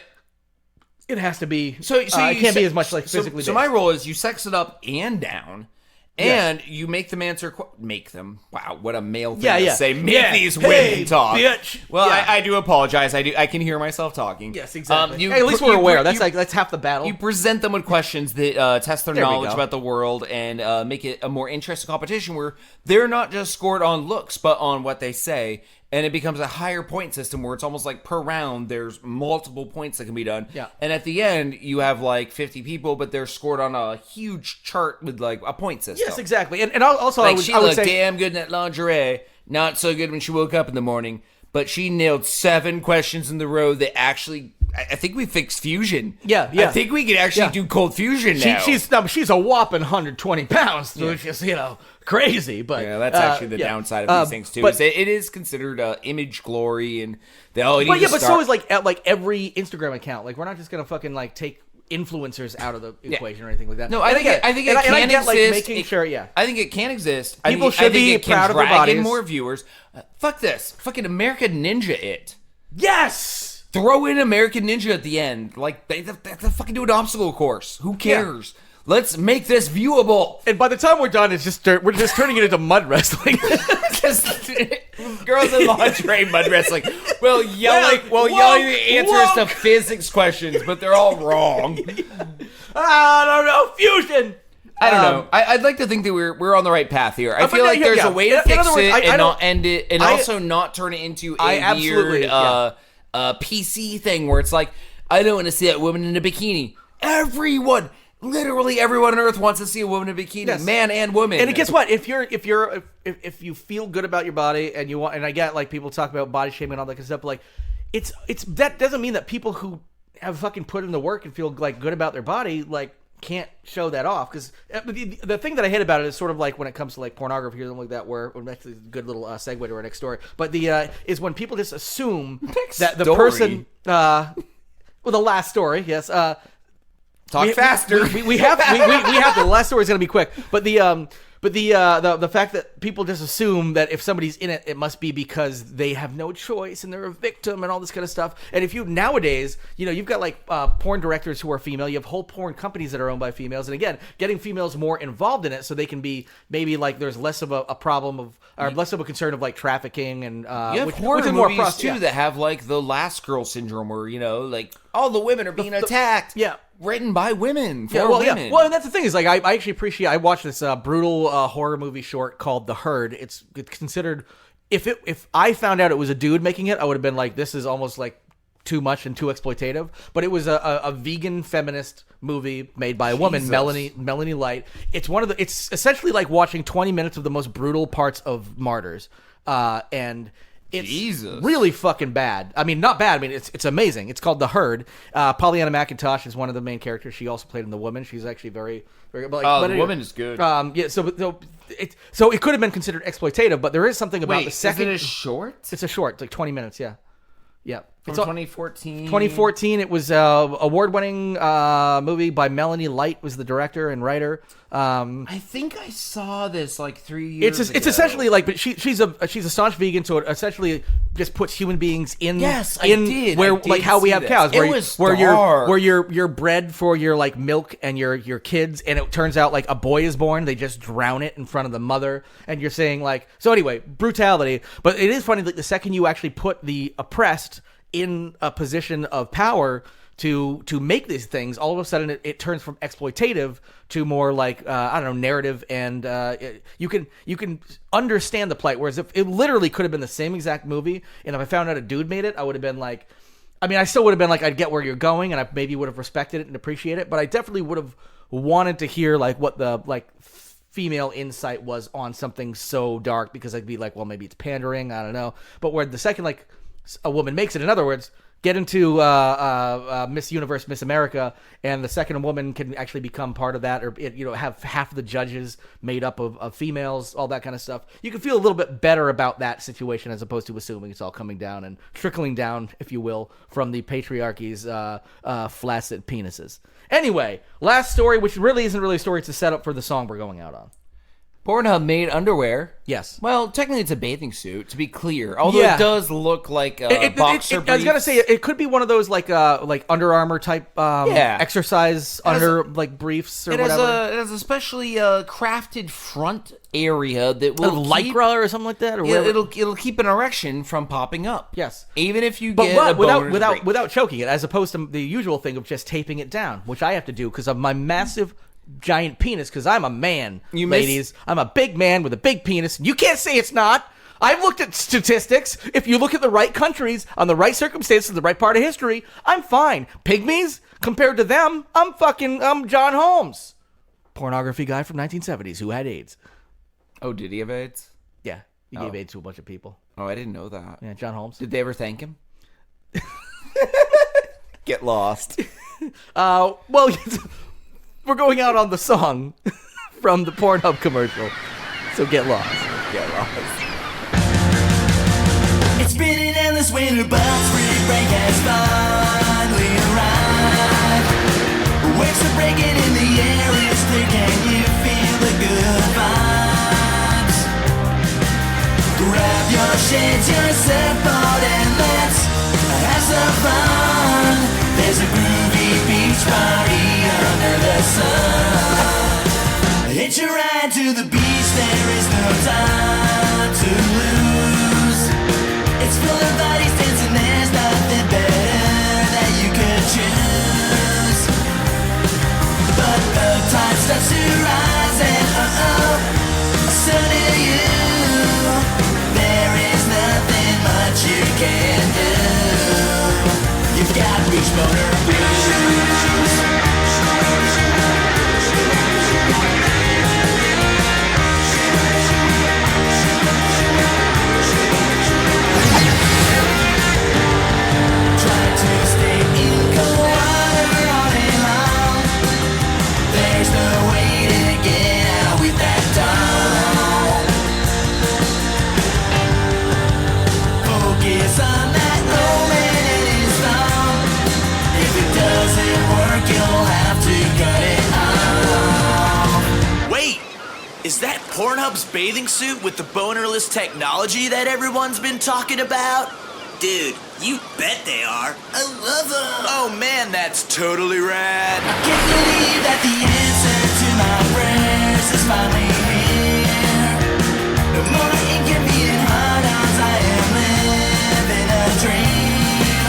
[SPEAKER 3] It has to be.
[SPEAKER 2] So
[SPEAKER 3] it can't be as much like
[SPEAKER 2] so,
[SPEAKER 3] physically.
[SPEAKER 2] So
[SPEAKER 3] based.
[SPEAKER 2] my role is you sex it up and down, and you make them answer. Make them. Wow, what a male thing to say. Make these women talk.
[SPEAKER 3] Bitch.
[SPEAKER 2] Well, I do apologize. I can hear myself talking.
[SPEAKER 3] Yes, exactly.
[SPEAKER 2] You
[SPEAKER 3] Hey, at least
[SPEAKER 2] pr-
[SPEAKER 3] we're
[SPEAKER 2] you
[SPEAKER 3] aware.
[SPEAKER 2] pr-
[SPEAKER 3] That's half the battle.
[SPEAKER 2] You present them with questions that test their
[SPEAKER 3] There we
[SPEAKER 2] knowledge
[SPEAKER 3] go.
[SPEAKER 2] about the world and make it a more interesting competition where they're not just scored on looks, but on what they say. And it becomes a higher point system where it's almost like per round, there's multiple points that can be done.
[SPEAKER 3] Yeah.
[SPEAKER 2] And at the end, you have like 50 people, but they're scored on a huge chart with like a point system.
[SPEAKER 3] Yes, exactly. And also
[SPEAKER 2] Like
[SPEAKER 3] I would
[SPEAKER 2] looked
[SPEAKER 3] say
[SPEAKER 2] damn good in that lingerie. Not so good when she woke up in the morning. But she nailed 7 questions in the row that actually... I think we fixed fusion.
[SPEAKER 3] Yeah.
[SPEAKER 2] I think we can actually do cold fusion now.
[SPEAKER 3] she's a whopping 120 pounds, which is crazy. But
[SPEAKER 2] Yeah, that's actually the downside of these things too.
[SPEAKER 3] But,
[SPEAKER 2] Is it is considered image glory, and
[SPEAKER 3] so is like every Instagram account. Like we're not just gonna fucking like take influencers out of the equation or anything like that.
[SPEAKER 2] No, I think it can
[SPEAKER 3] I get, like,
[SPEAKER 2] exist.
[SPEAKER 3] making sure,
[SPEAKER 2] I think it can exist.
[SPEAKER 3] People
[SPEAKER 2] I
[SPEAKER 3] should
[SPEAKER 2] think
[SPEAKER 3] be
[SPEAKER 2] it can
[SPEAKER 3] proud of their
[SPEAKER 2] drag in
[SPEAKER 3] bodies.
[SPEAKER 2] more viewers. Fuck this, fucking American Ninja it.
[SPEAKER 3] Yes.
[SPEAKER 2] Throw in American Ninja at the end. Like they fucking do an obstacle course. Who cares? Let's make this viewable.
[SPEAKER 3] And by the time we're done, we're just turning it into mud wrestling.
[SPEAKER 2] Just girls in lingerie mud wrestling. Yelling the answers to physics questions, but they're all wrong.
[SPEAKER 3] I don't know. Fusion.
[SPEAKER 2] I don't know. I'd like to think that we're on the right path here. I
[SPEAKER 3] but
[SPEAKER 2] feel like there's a way to
[SPEAKER 3] in
[SPEAKER 2] fix
[SPEAKER 3] other words,
[SPEAKER 2] it
[SPEAKER 3] I
[SPEAKER 2] and
[SPEAKER 3] don't-
[SPEAKER 2] not end it, and also not turn it into a weird PC thing where it's like, I don't want to see that woman in a bikini. Literally everyone on Earth wants to see a woman in a bikini,
[SPEAKER 3] Yes.
[SPEAKER 2] man and woman.
[SPEAKER 3] And guess what? If you feel good about your body and you want, and I get like people talk about body shaming and all that kind of stuff, but like it's that doesn't mean that people who have fucking put in the work and feel like good about their body like can't show that off. Because the thing that I hate about it is sort of like when it comes to like pornography or something like that, where actually a good little segue to our next story. But the is when people just assume that the person. Well, the last story, yes.
[SPEAKER 2] Talk faster.
[SPEAKER 3] We have the last story is going to be quick, but the fact that people just assume that if somebody's in it, it must be because they have no choice and they're a victim and all this kind of stuff. And if you nowadays, you've got like porn directors who are female, you have whole porn companies that are owned by females, and again, getting females more involved in it so they can be maybe like there's less of a problem of or less of a concern of like trafficking and
[SPEAKER 2] you have
[SPEAKER 3] which
[SPEAKER 2] horror
[SPEAKER 3] is
[SPEAKER 2] movies too that have like the last girl syndrome where like all the women are being attacked.
[SPEAKER 3] Yeah.
[SPEAKER 2] Written by women for women.
[SPEAKER 3] Yeah. Well, and that's the thing is like I actually appreciate. I watched this brutal horror movie short called The Herd. It's considered if I found out it was a dude making it, I would have been like, this is almost like too much and too exploitative. But it was a vegan feminist movie made by a woman, Melanie Light. It's essentially like watching 20 minutes of the most brutal parts of Martyrs, and. It's really fucking bad. I mean, not bad. I mean, it's amazing. It's called The Herd. Pollyanna McIntosh is one of the main characters. She also played in The Woman. She's actually very, very. But
[SPEAKER 2] The Woman is good.
[SPEAKER 3] Yeah. So it could have been considered exploitative, but there is something about the second.
[SPEAKER 2] Is it a short?
[SPEAKER 3] It's a short. It's like 20 minutes. Yeah. Yeah.
[SPEAKER 2] From 2014.
[SPEAKER 3] 2014. It was award-winning movie by Melanie Light was the director and writer.
[SPEAKER 2] I think I saw this like 3 years ago.
[SPEAKER 3] It's essentially like, but she's a staunch vegan, so it essentially just puts human beings in.
[SPEAKER 2] Yes, I did.
[SPEAKER 3] Where
[SPEAKER 2] I did
[SPEAKER 3] like how we
[SPEAKER 2] see
[SPEAKER 3] have
[SPEAKER 2] this.
[SPEAKER 3] cows,
[SPEAKER 2] It was
[SPEAKER 3] where
[SPEAKER 2] dark.
[SPEAKER 3] you're bred for your like milk and your kids, and it turns out like a boy is born, they just drown it in front of the mother, and you're saying like, so anyway, brutality. But it is funny that the second you actually put the oppressed in a position of power to make these things, all of a sudden it turns from exploitative to more like I don't know, narrative, and you can understand the plight. Whereas if it literally could have been the same exact movie, and if I found out a dude made it, I would have been like, I mean, I still would have been like, I'd get where you're going, and I maybe would have respected it and appreciated it, but I definitely would have wanted to hear like what the like female insight was on something so dark, because I'd be like, well, maybe it's pandering, I don't know. But where the second like a woman makes it, in other words, get into Miss Universe, Miss America, and the second woman can actually become part of that, or have half of the judges made up of females, all that kind of stuff. You can feel a little bit better about that situation as opposed to assuming it's all coming down and trickling down, if you will, from the patriarchy's flaccid penises. Anyway, last story, which really isn't really a story, it's a setup for the song we're going out on.
[SPEAKER 2] Pornhub made underwear.
[SPEAKER 3] Yes.
[SPEAKER 2] Well, technically it's a bathing suit, to be clear. Although it does look like a boxer briefs.
[SPEAKER 3] I was going to say, it could be one of those like Under Armour type exercise like briefs or whatever.
[SPEAKER 2] It has a specially crafted front area that will
[SPEAKER 3] Lycra or something like that, or whatever.
[SPEAKER 2] It'll keep an erection from popping up.
[SPEAKER 3] Yes.
[SPEAKER 2] Even if you get a boner
[SPEAKER 3] without choking it, as opposed to the usual thing of just taping it down, which I have to do because of my massive giant penis, because I'm a man, ladies. I'm a big man with a big penis. You can't say it's not. I've looked at statistics. If you look at the right countries, on the right circumstances, the right part of history, I'm fine. Pygmies, compared to them, I'm John Holmes. Pornography guy from 1970s who had AIDS.
[SPEAKER 2] Oh, did he have AIDS?
[SPEAKER 3] Yeah, he gave AIDS to a bunch of people.
[SPEAKER 2] Oh, I didn't know that.
[SPEAKER 3] Yeah, John Holmes.
[SPEAKER 2] Did they ever thank him? Get lost.
[SPEAKER 3] Well, we're going out on the song from the Pornhub commercial, so get lost.
[SPEAKER 2] Get lost.
[SPEAKER 5] It's been an endless winter, but spring break has finally arrived. Waves are breaking in the air, it's clear, can you feel the good vibes? Grab your shades, your surfboard, and let's have some fun. There's a groovy beach party under the sun. Hitch a ride to the beach, there is no time to lose. It's full of bodies dancing, there's nothing better that you could choose. But the tide starts to rise and so do you. There is nothing much you can do. Pornhub's bathing suit with the bonerless technology that everyone's been talking about? Dude, you bet they are. I love them. Oh man, that's totally rad. I can't believe that the answer to my prayers is finally here. No more inconvenient hard-ons, I am living a dream.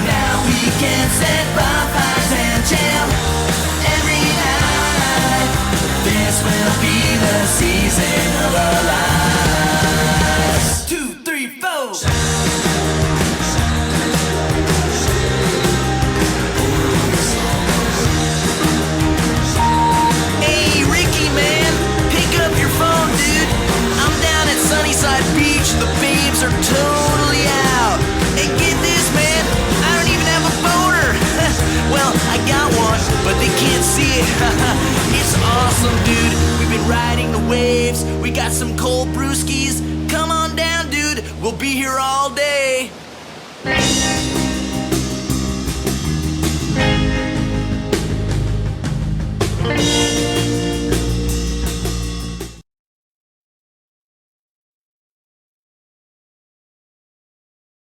[SPEAKER 5] Now we can set bonfires and chill every night. This will be the season of our lives. 2, 3, 4. Hey, Ricky, man, pick up your phone, dude. I'm down at Sunnyside Beach. The babes are totally out. And get this, man, I don't even have a boner. Well, I got one, but they can't see it. It's awesome, dude. We've been riding the waves. We got some cold brewskis. Come on down, dude. We'll be here all day.